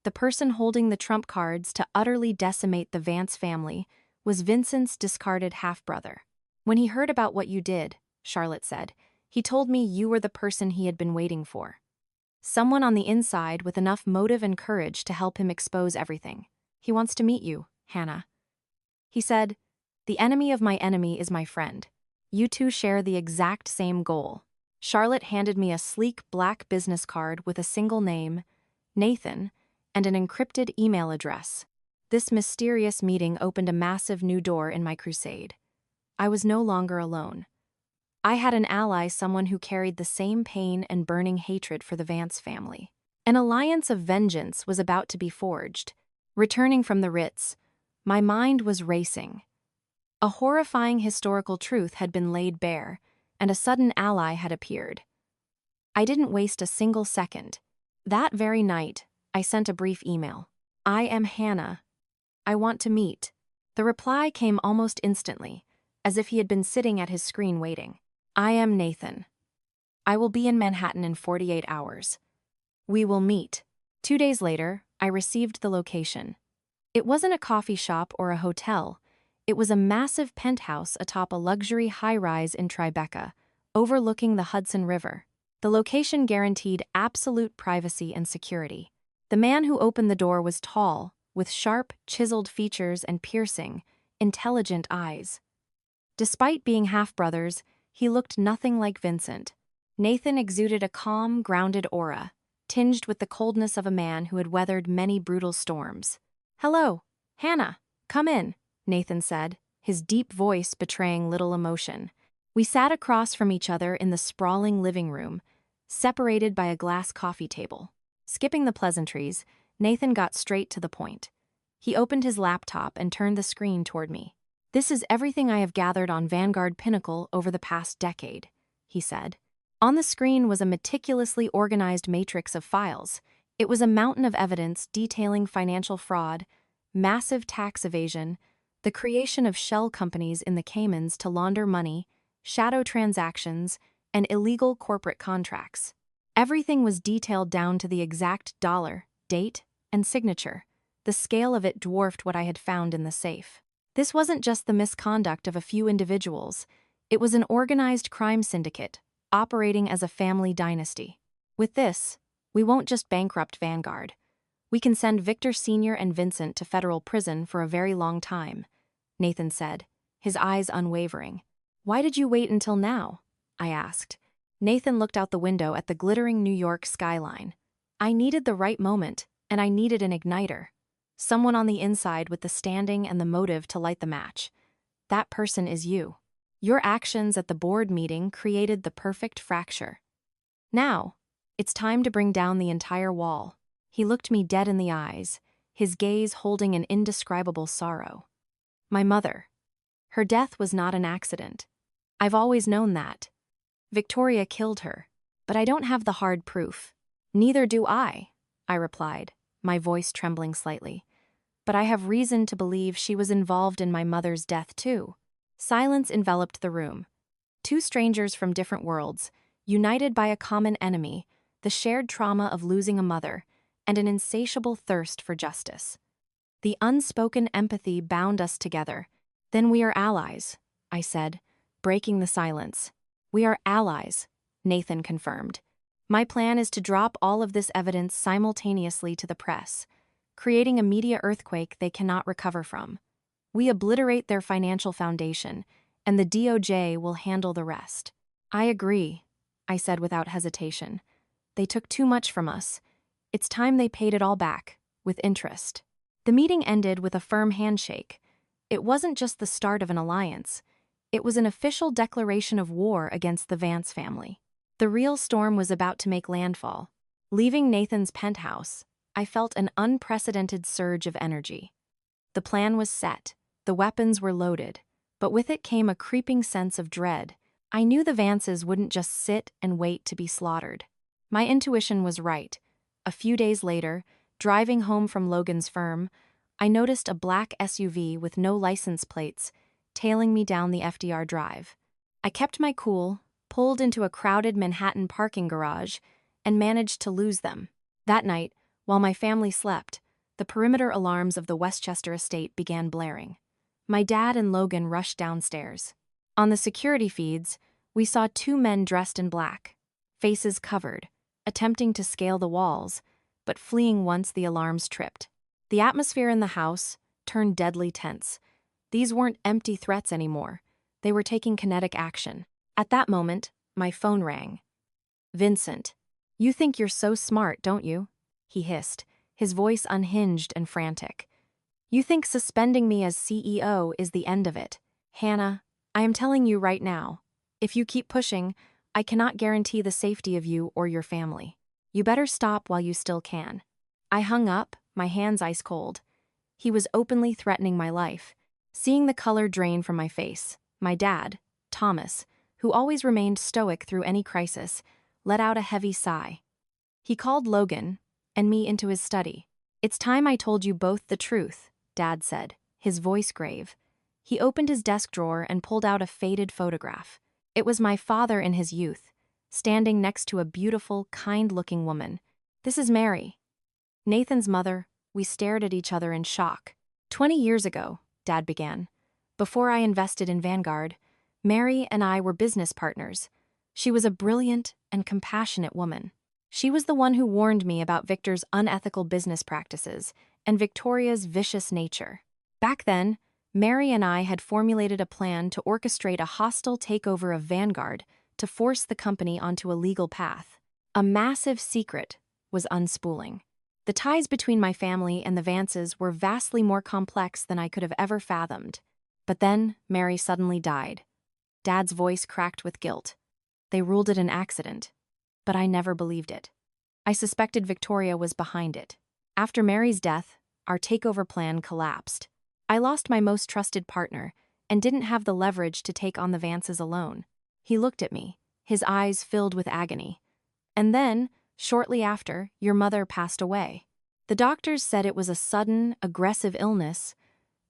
the person holding the trump cards to utterly decimate the Vance family, was Vincent's discarded half-brother. When he heard about what you did, Charlotte said, he told me you were the person he had been waiting for. Someone on the inside with enough motive and courage to help him expose everything. He wants to meet you, Hannah. He said, the enemy of my enemy is my friend. You two share the exact same goal. Charlotte handed me a sleek black business card with a single name, Nathan, and an encrypted email address. This mysterious meeting opened a massive new door in my crusade. I was no longer alone. I had an ally, someone who carried the same pain and burning hatred for the Vance family. An alliance of vengeance was about to be forged. Returning from the Ritz, my mind was racing. A horrifying historical truth had been laid bare, and a sudden ally had appeared. I didn't waste a single second. That very night, I sent a brief email. "I am Hannah. I want to meet." The reply came almost instantly, as if he had been sitting at his screen waiting. "I am Nathan. I will be in Manhattan in 48 hours. We will meet." 2 days later, I received the location. It wasn't a coffee shop or a hotel. It was a massive penthouse atop a luxury high-rise in Tribeca, overlooking the Hudson River. The location guaranteed absolute privacy and security. The man who opened the door was tall, with sharp, chiseled features and piercing, intelligent eyes. Despite being half-brothers, he looked nothing like Vincent. Nathan exuded a calm, grounded aura, tinged with the coldness of a man who had weathered many brutal storms. "Hello, Hannah, come in," Nathan said, his deep voice betraying little emotion. We sat across from each other in the sprawling living room, separated by a glass coffee table. Skipping the pleasantries, Nathan got straight to the point. He opened his laptop and turned the screen toward me. "This is everything I have gathered on Vanguard Pinnacle over the past decade," he said. On the screen was a meticulously organized matrix of files. It was a mountain of evidence detailing financial fraud, massive tax evasion, the creation of shell companies in the Caymans to launder money, shadow transactions, and illegal corporate contracts. Everything was detailed down to the exact dollar, date, and signature. The scale of it dwarfed what I had found in the safe. This wasn't just the misconduct of a few individuals. It was an organized crime syndicate, operating as a family dynasty. With this, we won't just bankrupt Vanguard. We can send Victor Sr. and Vincent to federal prison for a very long time, Nathan said, his eyes unwavering. "Why did you wait until now?" I asked. Nathan looked out the window at the glittering New York skyline. "I needed the right moment, and I needed an igniter. Someone on the inside with the standing and the motive to light the match. That person is you. Your actions at the board meeting created the perfect fracture. Now, it's time to bring down the entire wall." He looked me dead in the eyes, his gaze holding an indescribable sorrow. "My mother. Her death was not an accident. I've always known that. Victoria killed her, but I don't have the hard proof." "Neither do I replied, my voice trembling slightly. "But I have reason to believe she was involved in my mother's death too." Silence enveloped the room. Two strangers from different worlds, united by a common enemy, the shared trauma of losing a mother, and an insatiable thirst for justice. The unspoken empathy bound us together. "Then we are allies," I said, breaking the silence. "We are allies," Nathan confirmed. "My plan is to drop all of this evidence simultaneously to the press, creating a media earthquake they cannot recover from. We obliterate their financial foundation, and the DOJ will handle the rest." "I agree," I said without hesitation. "They took too much from us. It's time they paid it all back, with interest." The meeting ended with a firm handshake. It wasn't just the start of an alliance. It was an official declaration of war against the Vance family. The real storm was about to make landfall. Leaving Nathan's penthouse, I felt an unprecedented surge of energy. The plan was set, the weapons were loaded, but with it came a creeping sense of dread. I knew the Vances wouldn't just sit and wait to be slaughtered. My intuition was right. A few days later, driving home from Logan's firm, I noticed a black SUV with no license plates tailing me down the FDR Drive. I kept my cool, pulled into a crowded Manhattan parking garage, and managed to lose them. That night, while my family slept, the perimeter alarms of the Westchester estate began blaring. My dad and Logan rushed downstairs. On the security feeds, we saw two men dressed in black, faces covered, attempting to scale the walls, but fleeing once the alarms tripped. The atmosphere in the house turned deadly tense. These weren't empty threats anymore. They were taking kinetic action. At that moment, my phone rang. "Vincent, you think you're so smart, don't you?" he hissed, his voice unhinged and frantic. "You think suspending me as CEO is the end of it. Hannah, I am telling you right now, if you keep pushing, I cannot guarantee the safety of you or your family. You better stop while you still can." I hung up, my hands ice cold. He was openly threatening my life. Seeing the color drain from my face, my dad, Thomas, who always remained stoic through any crisis, let out a heavy sigh. He called Logan and me into his study. "It's time I told you both the truth," Dad said, his voice grave. He opened his desk drawer and pulled out a faded photograph. It was my father in his youth, standing next to a beautiful, kind-looking woman. "This is Mary, Nathan's mother." We stared at each other in shock. 20 years ago, Dad began. "Before I invested in Vanguard, Mary and I were business partners. She was a brilliant and compassionate woman. She was the one who warned me about Victor's unethical business practices and Victoria's vicious nature. Back then, Mary and I had formulated a plan to orchestrate a hostile takeover of Vanguard to force the company onto a legal path. A massive secret was unspooling. The ties between my family and the Vances were vastly more complex than I could have ever fathomed. But then, Mary suddenly died. Dad's voice cracked with guilt. They ruled it an accident, but I never believed it. I suspected Victoria was behind it. After Mary's death, our takeover plan collapsed. I lost my most trusted partner and didn't have the leverage to take on the Vances alone. He looked at me, his eyes filled with agony. "And then, shortly after, your mother passed away. The doctors said it was a sudden, aggressive illness,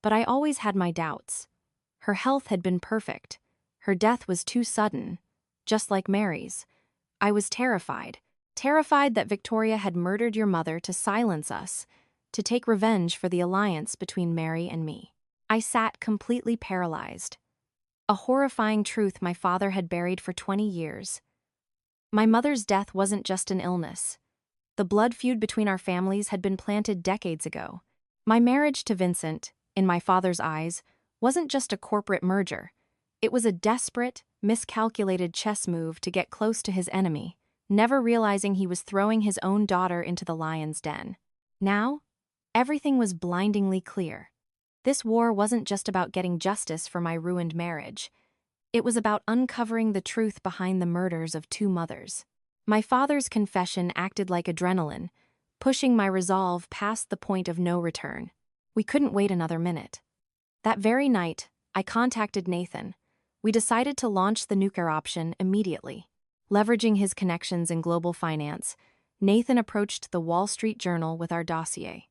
but I always had my doubts. Her health had been perfect. Her death was too sudden, just like Mary's. I was terrified that Victoria had murdered your mother to silence us, to take revenge for the alliance between Mary and me." I sat completely paralyzed. A horrifying truth my father had buried for 20 years. My mother's death wasn't just an illness. The blood feud between our families had been planted decades ago. My marriage to Vincent, in my father's eyes, wasn't just a corporate merger. It was a desperate, miscalculated chess move to get close to his enemy, never realizing he was throwing his own daughter into the lion's den. Now, everything was blindingly clear. This war wasn't just about getting justice for my ruined marriage. It was about uncovering the truth behind the murders of two mothers. My father's confession acted like adrenaline, pushing my resolve past the point of no return. We couldn't wait another minute. That very night, I contacted Nathan. We decided to launch the nuclear option immediately. Leveraging his connections in global finance, Nathan approached the Wall Street Journal with our dossier.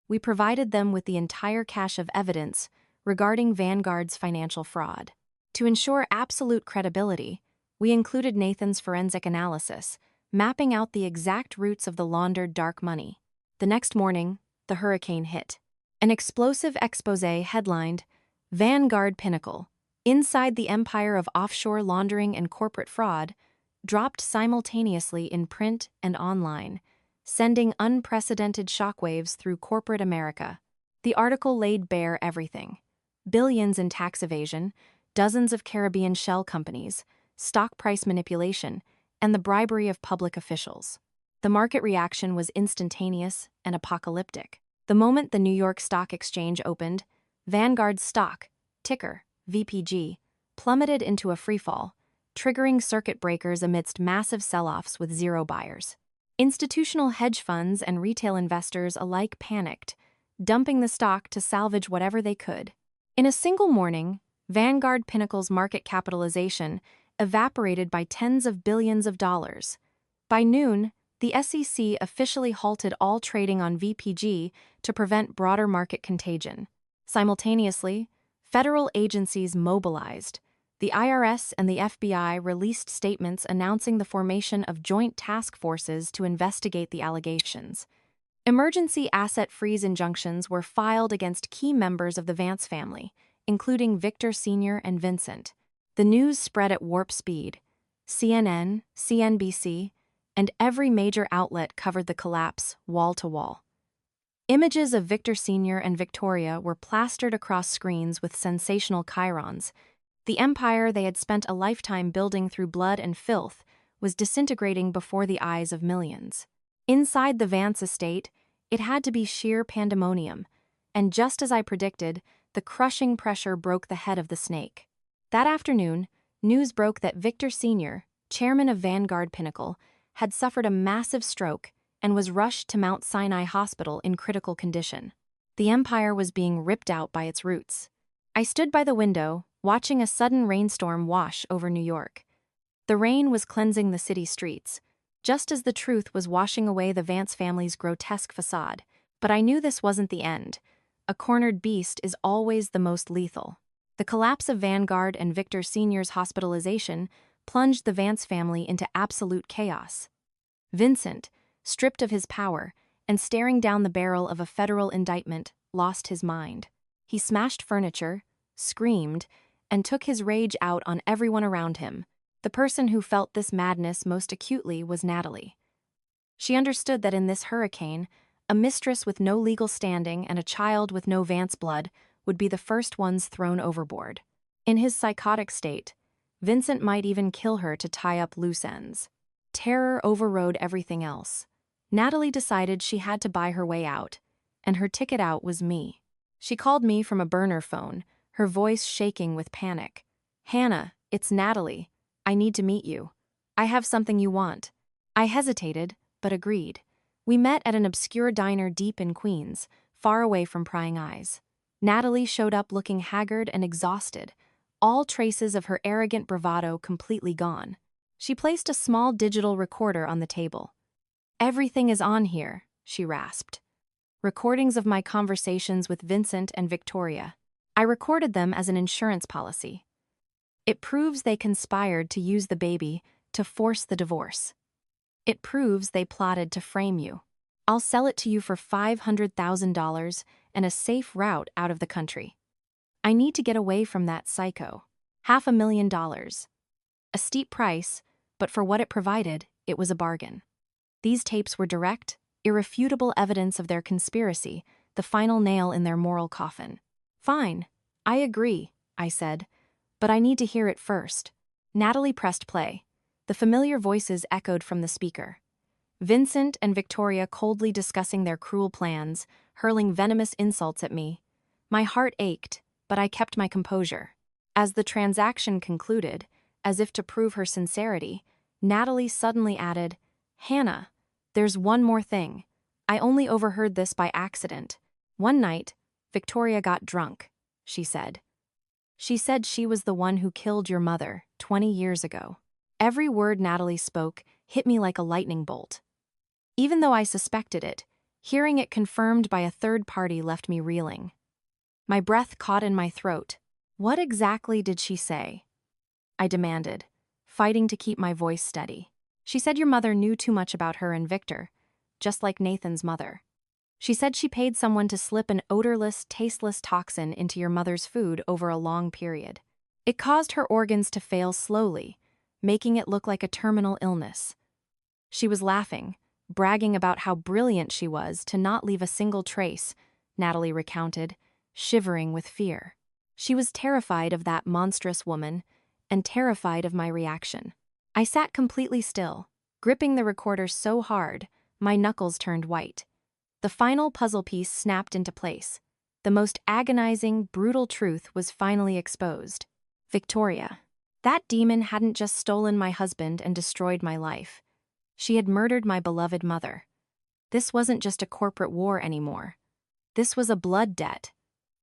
We provided them with the entire cache of evidence regarding Vanguard's financial fraud. To ensure absolute credibility, we included Nathan's forensic analysis, mapping out the exact routes of the laundered dark money. The next morning, the hurricane hit. An explosive exposé headlined, "Vanguard Pinnacle, Inside the Empire of Offshore Laundering and Corporate Fraud," dropped simultaneously in print and online, sending unprecedented shockwaves through corporate America. The article laid bare everything: billions in tax evasion, dozens of Caribbean shell companies, stock price manipulation, and the bribery of public officials. The market reaction was instantaneous and apocalyptic. The moment the New York Stock Exchange opened, Vanguard's stock, ticker VPG, plummeted into a freefall, triggering circuit breakers amidst massive sell-offs with zero buyers. Institutional hedge funds and retail investors alike panicked, dumping the stock to salvage whatever they could. In a single morning, Vanguard Pinnacle's market capitalization evaporated by tens of billions of dollars. By noon, the SEC officially halted all trading on VPG to prevent broader market contagion. Simultaneously, federal agencies mobilized. The IRS and the FBI released statements announcing the formation of joint task forces to investigate the allegations. Emergency asset freeze injunctions were filed against key members of the Vance family, including Victor Sr. and Vincent. The news spread at warp speed. CNN, CNBC, and every major outlet covered the collapse wall to wall. Images of Victor Sr. and Victoria were plastered across screens with sensational chyrons. The empire they had spent a lifetime building through blood and filth was disintegrating before the eyes of millions. Inside the Vance estate, It had to be sheer pandemonium. And just as I predicted, the crushing pressure broke the head of the snake. That afternoon, news broke that Victor Sr., chairman of Vanguard Pinnacle, had suffered a massive stroke and was rushed to Mount Sinai Hospital in critical condition. The empire was being ripped out by its roots. I stood by the window, watching a sudden rainstorm wash over New York. The rain was cleansing the city streets, just as the truth was washing away the Vance family's grotesque facade. But I knew this wasn't the end. A cornered beast is always the most lethal. The collapse of Vanguard and Victor Sr.'s hospitalization plunged the Vance family into absolute chaos. Vincent, stripped of his power and staring down the barrel of a federal indictment, lost his mind. He smashed furniture, screamed, and took his rage out on everyone around him. The person who felt this madness most acutely was Natalie. She understood that in this hurricane, a mistress with no legal standing and a child with no Vance blood would be the first ones thrown overboard. In his psychotic state, Vincent might even kill her to tie up loose ends. Terror overrode everything else. Natalie decided she had to buy her way out, and her ticket out was me. She called me from a burner phone, her voice shaking with panic. "Hannah, it's Natalie. I need to meet you. I have something you want." I hesitated, but agreed. We met at an obscure diner deep in Queens, far away from prying eyes. Natalie showed up looking haggard and exhausted, all traces of her arrogant bravado completely gone. She placed a small digital recorder on the table. "Everything is on here," she rasped. Recordings of my conversations with Vincent and Victoria. I recorded them as an insurance policy. It proves they conspired to use the baby to force the divorce. It proves they plotted to frame you. I'll sell it to you for $500,000 and a safe route out of the country. I need to get away from that psycho. $500,000. A steep price, but for what it provided, it was a bargain. These tapes were direct, irrefutable evidence of their conspiracy, the final nail in their moral coffin. "Fine, I agree," I said, "but I need to hear it first." Natalie pressed play. The familiar voices echoed from the speaker. Vincent and Victoria coldly discussing their cruel plans, hurling venomous insults at me. My heart ached, but I kept my composure. As the transaction concluded, as if to prove her sincerity, Natalie suddenly added, "Hannah, there's one more thing. I only overheard this by accident. One night, Victoria got drunk," she said. "She said she was the one who killed your mother 20 years ago." Every word Natalie spoke hit me like a lightning bolt. Even though I suspected it, hearing it confirmed by a third party left me reeling. My breath caught in my throat. "What exactly did she say?" I demanded, fighting to keep my voice steady. "She said your mother knew too much about her and Victor, just like Nathan's mother. She said she paid someone to slip an odorless, tasteless toxin into your mother's food over a long period. It caused her organs to fail slowly, making it look like a terminal illness. She was laughing, bragging about how brilliant she was to not leave a single trace," Natalie recounted, shivering with fear. She was terrified of that monstrous woman, and terrified of my reaction. I sat completely still, gripping the recorder so hard, my knuckles turned white. The final puzzle piece snapped into place. The most agonizing, brutal truth was finally exposed. Victoria. That demon hadn't just stolen my husband and destroyed my life. She had murdered my beloved mother. This wasn't just a corporate war anymore. This was a blood debt.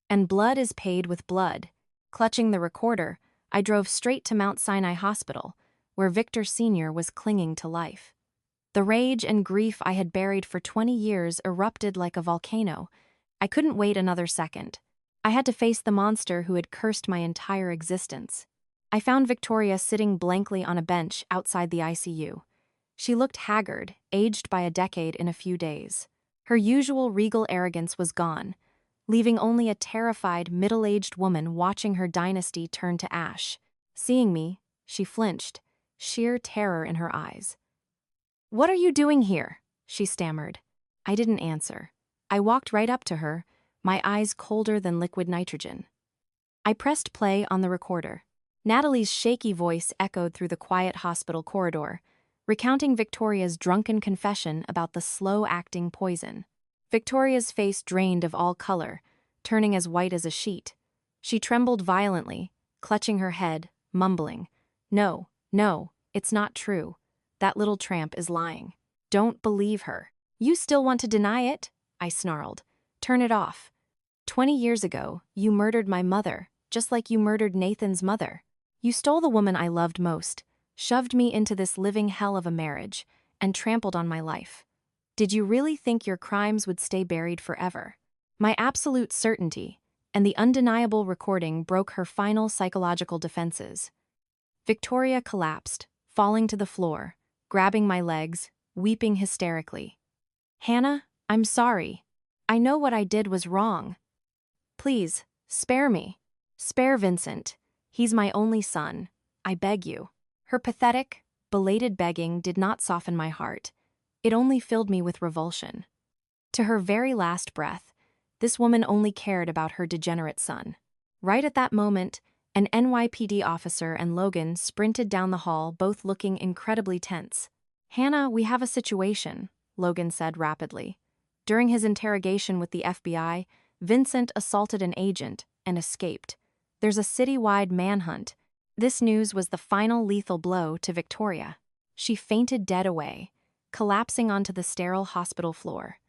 And blood is paid with blood. Clutching the recorder, I drove straight to Mount Sinai Hospital, where Victor Sr. was clinging to life. The rage and grief I had buried for 20 years erupted like a volcano. I couldn't wait another second. I had to face the monster who had cursed my entire existence. I found Victoria sitting blankly on a bench outside the ICU. She looked haggard, aged by a decade in a few days. Her usual regal arrogance was gone, leaving only a terrified, middle-aged woman watching her dynasty turn to ash. Seeing me, she flinched, sheer terror in her eyes. "What are you doing here?" she stammered. I didn't answer. I walked right up to her, my eyes colder than liquid nitrogen. I pressed play on the recorder. Natalie's shaky voice echoed through the quiet hospital corridor, recounting Victoria's drunken confession about the slow-acting poison. Victoria's face drained of all color, turning as white as a sheet. She trembled violently, clutching her head, mumbling, "No, no, it's not true. That little tramp is lying. Don't believe her." "You still want to deny it?" I snarled. "Turn it off. 20 years ago, you murdered my mother, just like you murdered Nathan's mother. You stole the woman I loved most, shoved me into this living hell of a marriage, and trampled on my life. Did you really think your crimes would stay buried forever?" My absolute certainty and the undeniable recording broke her final psychological defenses. Victoria collapsed, falling to the floor, grabbing my legs, weeping hysterically. "Hannah, I'm sorry. I know what I did was wrong. Please, spare me. Spare Vincent. He's my only son. I beg you." Her pathetic, belated begging did not soften my heart. It only filled me with revulsion. To her very last breath, this woman only cared about her degenerate son. Right at that moment, an NYPD officer and Logan sprinted down the hall, both looking incredibly tense. "Hannah, we have a situation," Logan said rapidly. During his interrogation with the FBI, Vincent assaulted an agent and escaped. There's a citywide manhunt. This news was the final lethal blow to Victoria. She fainted dead away, collapsing onto the sterile hospital floor.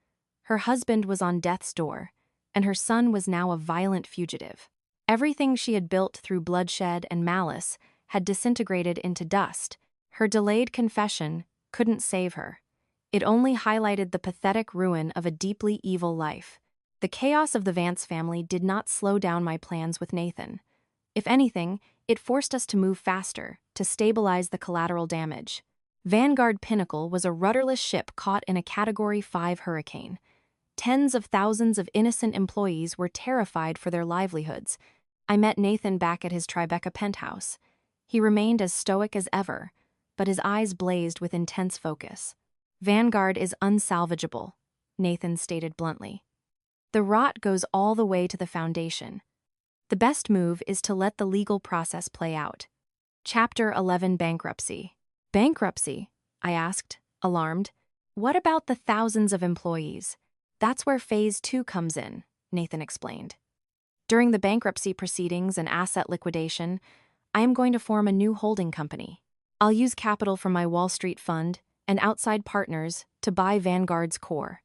Her husband was on death's door, and her son was now a violent fugitive. Everything she had built through bloodshed and malice had disintegrated into dust. Her delayed confession couldn't save her. It only highlighted the pathetic ruin of a deeply evil life. The chaos of the Vance family did not slow down my plans with Nathan. If anything, it forced us to move faster, to stabilize the collateral damage. Vanguard Pinnacle was a rudderless ship caught in a Category 5 hurricane. Tens of thousands of innocent employees were terrified for their livelihoods. I met Nathan back at his Tribeca penthouse. He remained as stoic as ever, but his eyes blazed with intense focus. "Vanguard is unsalvageable," Nathan stated bluntly. "The rot goes all the way to the foundation. The best move is to let the legal process play out." Chapter 11: Bankruptcy. "Bankruptcy?" I asked, alarmed. "What about the thousands of employees?" "That's where Phase 2 comes in," Nathan explained. "During the bankruptcy proceedings and asset liquidation, I am going to form a new holding company. I'll use capital from my Wall Street fund and outside partners to buy Vanguard's core.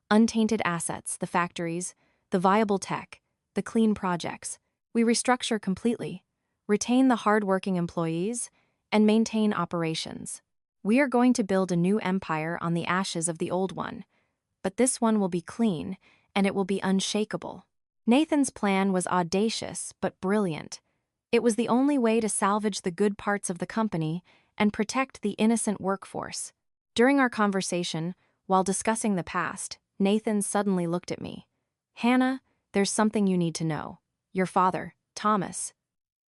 Untainted assets, the factories, the viable tech, the clean projects. We restructure completely, retain the hard-working employees, and maintain operations. We are going to build a new empire on the ashes of the old one. But this one will be clean, and it will be unshakable." Nathan's plan was audacious but brilliant. It was the only way to salvage the good parts of the company and protect the innocent workforce. During our conversation, while discussing the past, Nathan suddenly looked at me. "Hannah, there's something you need to know. Your father, Thomas.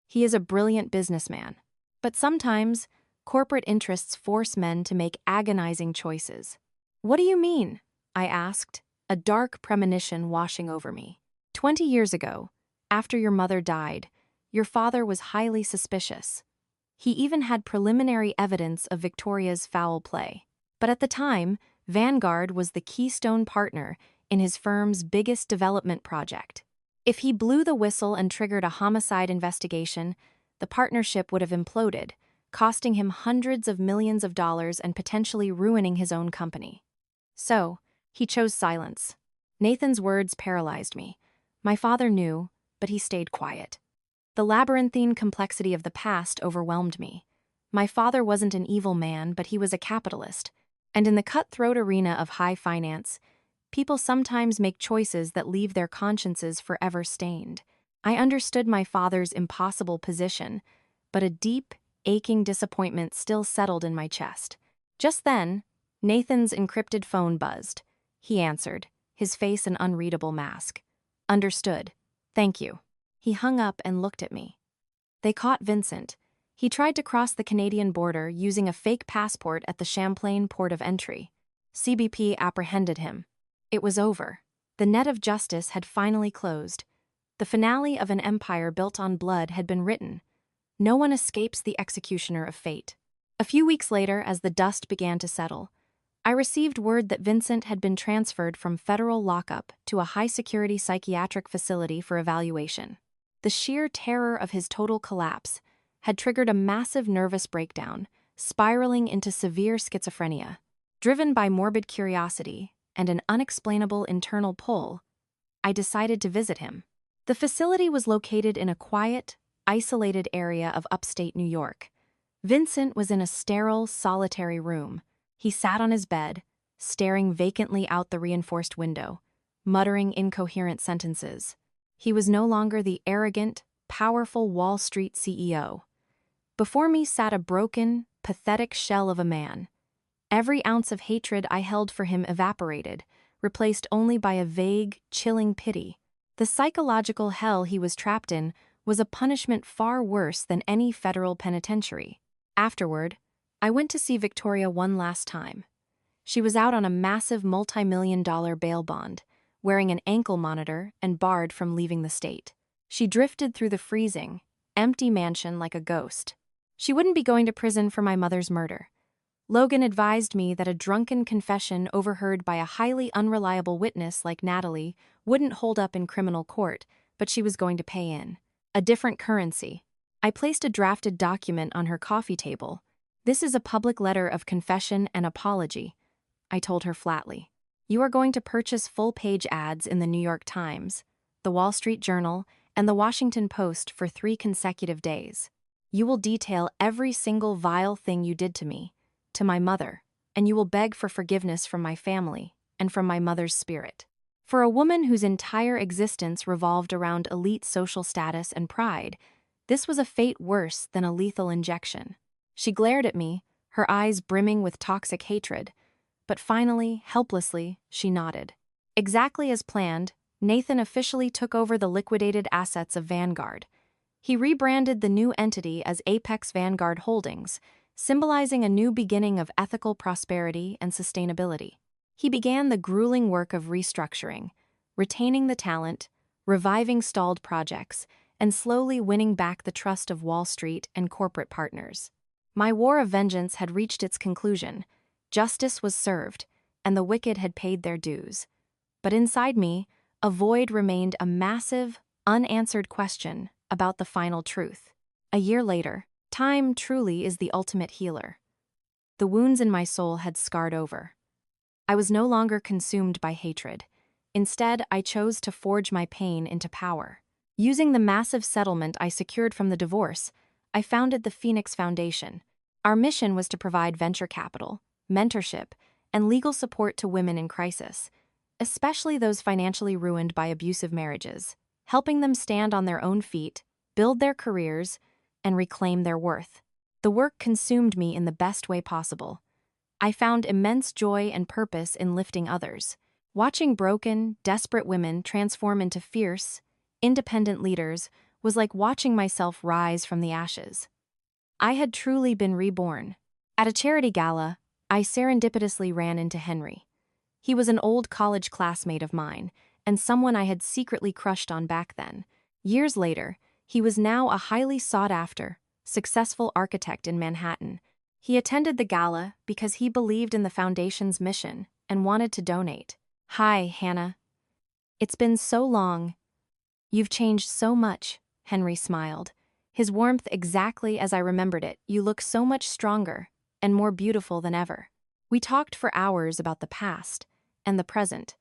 He is a brilliant businessman. But sometimes, corporate interests force men to make agonizing choices." "What do you mean?" I asked, a dark premonition washing over me. 20 years ago, after your mother died, your father was highly suspicious. He even had preliminary evidence of Victoria's foul play. But at the time, Vanguard was the keystone partner in his firm's biggest development project. If he blew the whistle and triggered a homicide investigation, the partnership would have imploded, costing him hundreds of millions of dollars and potentially ruining his own company. So, he chose silence. Nathan's words paralyzed me. My father knew, but he stayed quiet. The labyrinthine complexity of the past overwhelmed me. My father wasn't an evil man, but he was a capitalist. And in the cutthroat arena of high finance, people sometimes make choices that leave their consciences forever stained. I understood my father's impossible position, but a deep, aching disappointment still settled in my chest. Just then, Nathan's encrypted phone buzzed. He answered, his face an unreadable mask. "Understood. Thank you." He hung up and looked at me. "They caught Vincent. He tried to cross the Canadian border using a fake passport at the Champlain port of entry. CBP apprehended him. It was over. The net of justice had finally closed. The finale of an empire built on blood had been written. No one escapes the executioner of fate." A few weeks later, as the dust began to settle, I received word that Vincent had been transferred from federal lockup to a high-security psychiatric facility for evaluation. The sheer terror of his total collapse had triggered a massive nervous breakdown, spiraling into severe schizophrenia. Driven by morbid curiosity and an unexplainable internal pull, I decided to visit him. The facility was located in a quiet, isolated area of upstate New York. Vincent was in a sterile, solitary room. He sat on his bed, staring vacantly out the reinforced window, muttering incoherent sentences. He was no longer the arrogant, powerful Wall Street CEO. Before me sat a broken, pathetic shell of a man. Every ounce of hatred I held for him evaporated, replaced only by a vague, chilling pity. The psychological hell he was trapped in was a punishment far worse than any federal penitentiary. Afterward, I went to see Victoria one last time. She was out on a massive multi-million-dollar bail bond, wearing an ankle monitor and barred from leaving the state. She drifted through the freezing, empty mansion like a ghost. She wouldn't be going to prison for my mother's murder. Logan advised me that a drunken confession overheard by a highly unreliable witness like Natalie wouldn't hold up in criminal court, but she was going to pay in. A different currency. I placed a drafted document on her coffee table. "This is a public letter of confession and apology," I told her flatly. "You are going to purchase full-page ads in the New York Times, the Wall Street Journal, and the Washington Post for 3 consecutive days. You will detail every single vile thing you did to me, to my mother, and you will beg for forgiveness from my family and from my mother's spirit." For a woman whose entire existence revolved around elite social status and pride, this was a fate worse than a lethal injection. She glared at me, her eyes brimming with toxic hatred, but finally, helplessly, she nodded. Exactly as planned, Nathan officially took over the liquidated assets of Vanguard. He rebranded the new entity as Apex Vanguard Holdings, symbolizing a new beginning of ethical prosperity and sustainability. He began the grueling work of restructuring, retaining the talent, reviving stalled projects, and slowly winning back the trust of Wall Street and corporate partners. My war of vengeance had reached its conclusion. Justice was served, and the wicked had paid their dues. But inside me, a void remained, a massive, unanswered question about the final truth. A year later, time truly is the ultimate healer. The wounds in my soul had scarred over. I was no longer consumed by hatred. Instead, I chose to forge my pain into power. Using the massive settlement I secured from the divorce, I founded the Phoenix Foundation. Our mission was to provide venture capital, mentorship, and legal support to women in crisis, especially those financially ruined by abusive marriages, helping them stand on their own feet, build their careers, and reclaim their worth. The work consumed me in the best way possible. I found immense joy and purpose in lifting others. Watching broken, desperate women transform into fierce, independent leaders was like watching myself rise from the ashes. I had truly been reborn. At a charity gala, I serendipitously ran into Henry. He was an old college classmate of mine, and someone I had secretly crushed on back then. Years later, he was now a highly sought-after, successful architect in Manhattan. He attended the gala because he believed in the foundation's mission and wanted to donate. "Hi, Hannah. It's been so long. You've changed so much," Henry smiled, his warmth exactly as I remembered it. "You look so much stronger and more beautiful than ever." We talked for hours about the past and the present.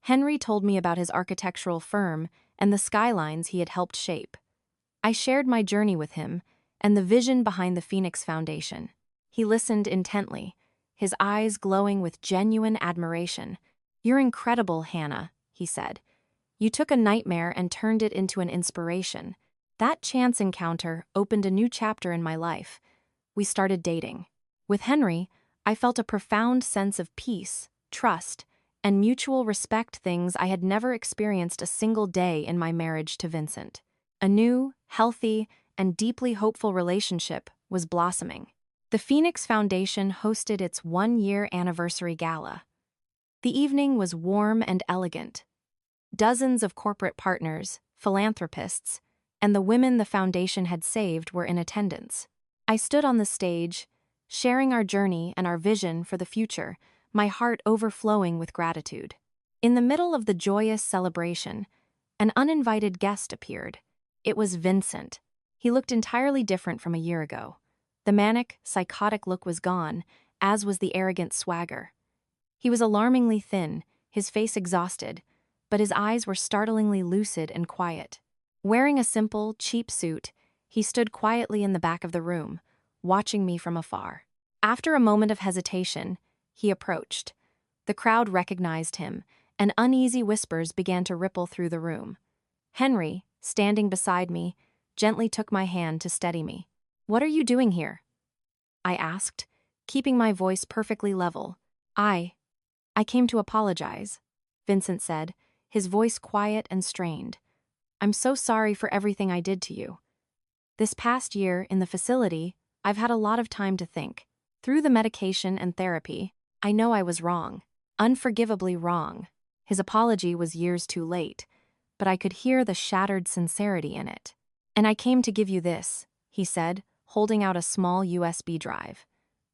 Henry told me about his architectural firm and the skylines he had helped shape. I shared my journey with him and the vision behind the Phoenix Foundation. He listened intently, his eyes glowing with genuine admiration. "You're incredible, Hannah," he said. "You took a nightmare and turned it into an inspiration." That chance encounter opened a new chapter in my life. We started dating. With Henry, I felt a profound sense of peace, trust, and mutual respect, things I had never experienced a single day in my marriage to Vincent. A new, healthy, and deeply hopeful relationship was blossoming. The Phoenix Foundation hosted its 1-year anniversary gala. The evening was warm and elegant. Dozens of corporate partners, philanthropists, and the women the foundation had saved were in attendance. I stood on the stage, sharing our journey and our vision for the future, my heart overflowing with gratitude. In the middle of the joyous celebration, an uninvited guest appeared. It was Vincent. He looked entirely different from a year ago. The manic, psychotic look was gone, as was the arrogant swagger. He was alarmingly thin, his face exhausted, but his eyes were startlingly lucid and quiet. Wearing a simple, cheap suit, he stood quietly in the back of the room, watching me from afar. After a moment of hesitation, he approached. The crowd recognized him, and uneasy whispers began to ripple through the room. Henry, standing beside me, gently took my hand to steady me. "What are you doing here?" I asked, keeping my voice perfectly level. I came to apologize," Vincent said, his voice quiet and strained. "I'm so sorry for everything I did to you. This past year, in the facility, I've had a lot of time to think. Through the medication and therapy, I know I was wrong. Unforgivably wrong." His apology was years too late, but I could hear the shattered sincerity in it. "And I came to give you this," he said, holding out a small USB drive.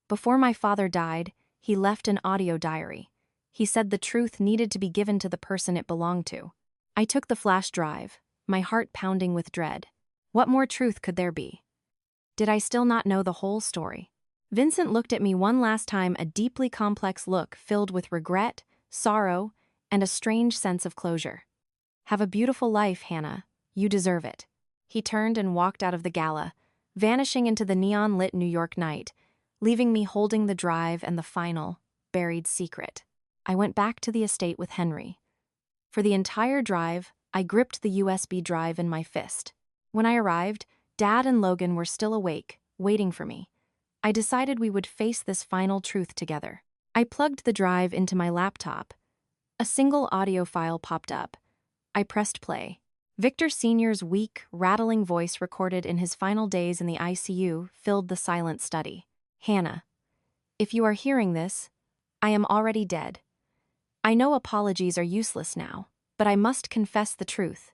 "Before my father died, he left an audio diary. He said the truth needed to be given to the person it belonged to." I took the flash drive, my heart pounding with dread. What more truth could there be? Did I still not know the whole story? Vincent looked at me one last time, a deeply complex look filled with regret, sorrow, and a strange sense of closure. "Have a beautiful life, Hannah. You deserve it." He turned and walked out of the gala, vanishing into the neon-lit New York night, leaving me holding the drive and the final, buried secret. I went back to the estate with Henry. For the entire drive, I gripped the USB drive in my fist. When I arrived, Dad and Logan were still awake, waiting for me. I decided we would face this final truth together. I plugged the drive into my laptop. A single audio file popped up. I pressed play. Victor Sr.'s weak, rattling voice recorded in his final days in the ICU filled the silent study. "Hannah, if you are hearing this, I am already dead. I know apologies are useless now, but I must confess the truth.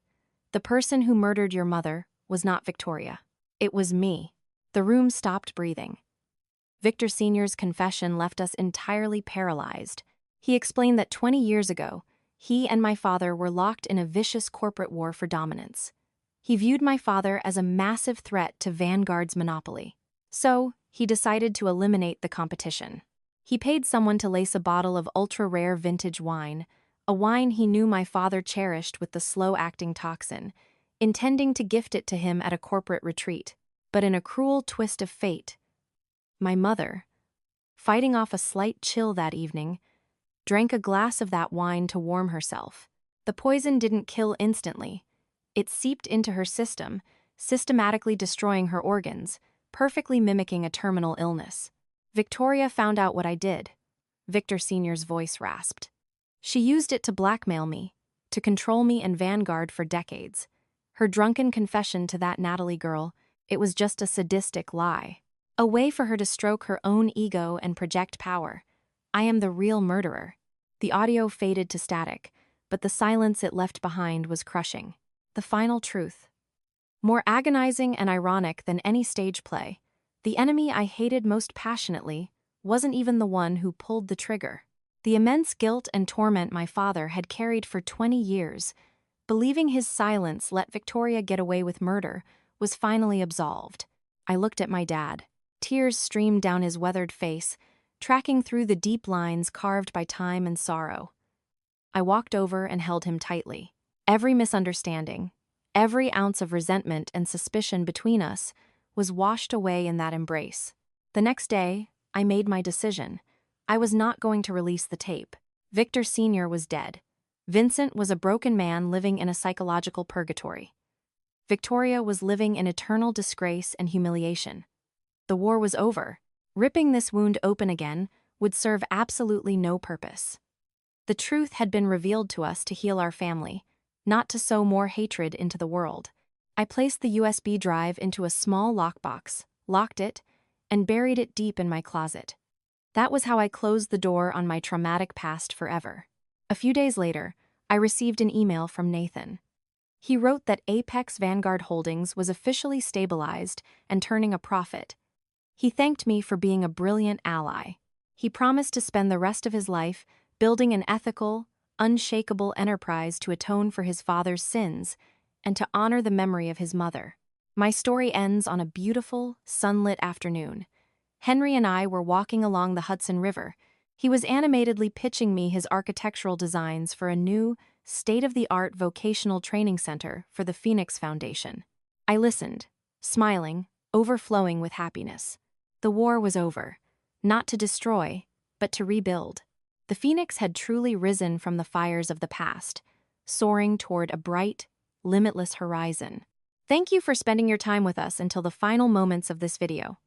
The person who murdered your mother was not Victoria. It was me." The room stopped breathing. Victor Sr.'s confession left us entirely paralyzed. He explained that 20 years ago, he and my father were locked in a vicious corporate war for dominance. He viewed my father as a massive threat to Vanguard's monopoly. So, he decided to eliminate the competition. He paid someone to lace a bottle of ultra-rare vintage wine, a wine he knew my father cherished with the slow-acting toxin, intending to gift it to him at a corporate retreat. But in a cruel twist of fate, my mother, fighting off a slight chill that evening, drank a glass of that wine to warm herself. The poison didn't kill instantly. It seeped into her system, systematically destroying her organs, perfectly mimicking a terminal illness. "Victoria found out what I did," Victor Sr.'s voice rasped. "She used it to blackmail me, to control me and Vanguard for decades. Her drunken confession to that Natalie girl, it was just a sadistic lie. A way for her to stroke her own ego and project power. I am the real murderer." The audio faded to static, but the silence it left behind was crushing. The final truth. More agonizing and ironic than any stage play, the enemy I hated most passionately wasn't even the one who pulled the trigger. The immense guilt and torment my father had carried for 20 years, believing his silence let Victoria get away with murder, was finally absolved. I looked at my dad. Tears streamed down his weathered face, tracking through the deep lines carved by time and sorrow. I walked over and held him tightly. Every misunderstanding, every ounce of resentment and suspicion between us was washed away in that embrace. The next day, I made my decision. I was not going to release the tape. Victor Sr. was dead. Vincent was a broken man living in a psychological purgatory. Victoria was living in eternal disgrace and humiliation. The war was over. Ripping this wound open again would serve absolutely no purpose. The truth had been revealed to us to heal our family, not to sow more hatred into the world. I placed the USB drive into a small lockbox, locked it, and buried it deep in my closet. That was how I closed the door on my traumatic past forever. A few days later, I received an email from Nathan. He wrote that Apex Vanguard Holdings was officially stabilized and turning a profit. He thanked me for being a brilliant ally. He promised to spend the rest of his life building an ethical, unshakable enterprise to atone for his father's sins and to honor the memory of his mother. My story ends on a beautiful, sunlit afternoon. Henry and I were walking along the Hudson River. He was animatedly pitching me his architectural designs for a new, state-of-the-art vocational training center for the Phoenix Foundation. I listened, smiling, overflowing with happiness. The war was over, not to destroy, but to rebuild. The Phoenix had truly risen from the fires of the past, soaring toward a bright, limitless horizon. Thank you for spending your time with us until the final moments of this video.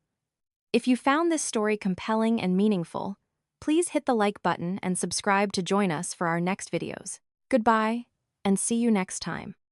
If you found this story compelling and meaningful, please hit the like button and subscribe to join us for our next videos. Goodbye, and see you next time.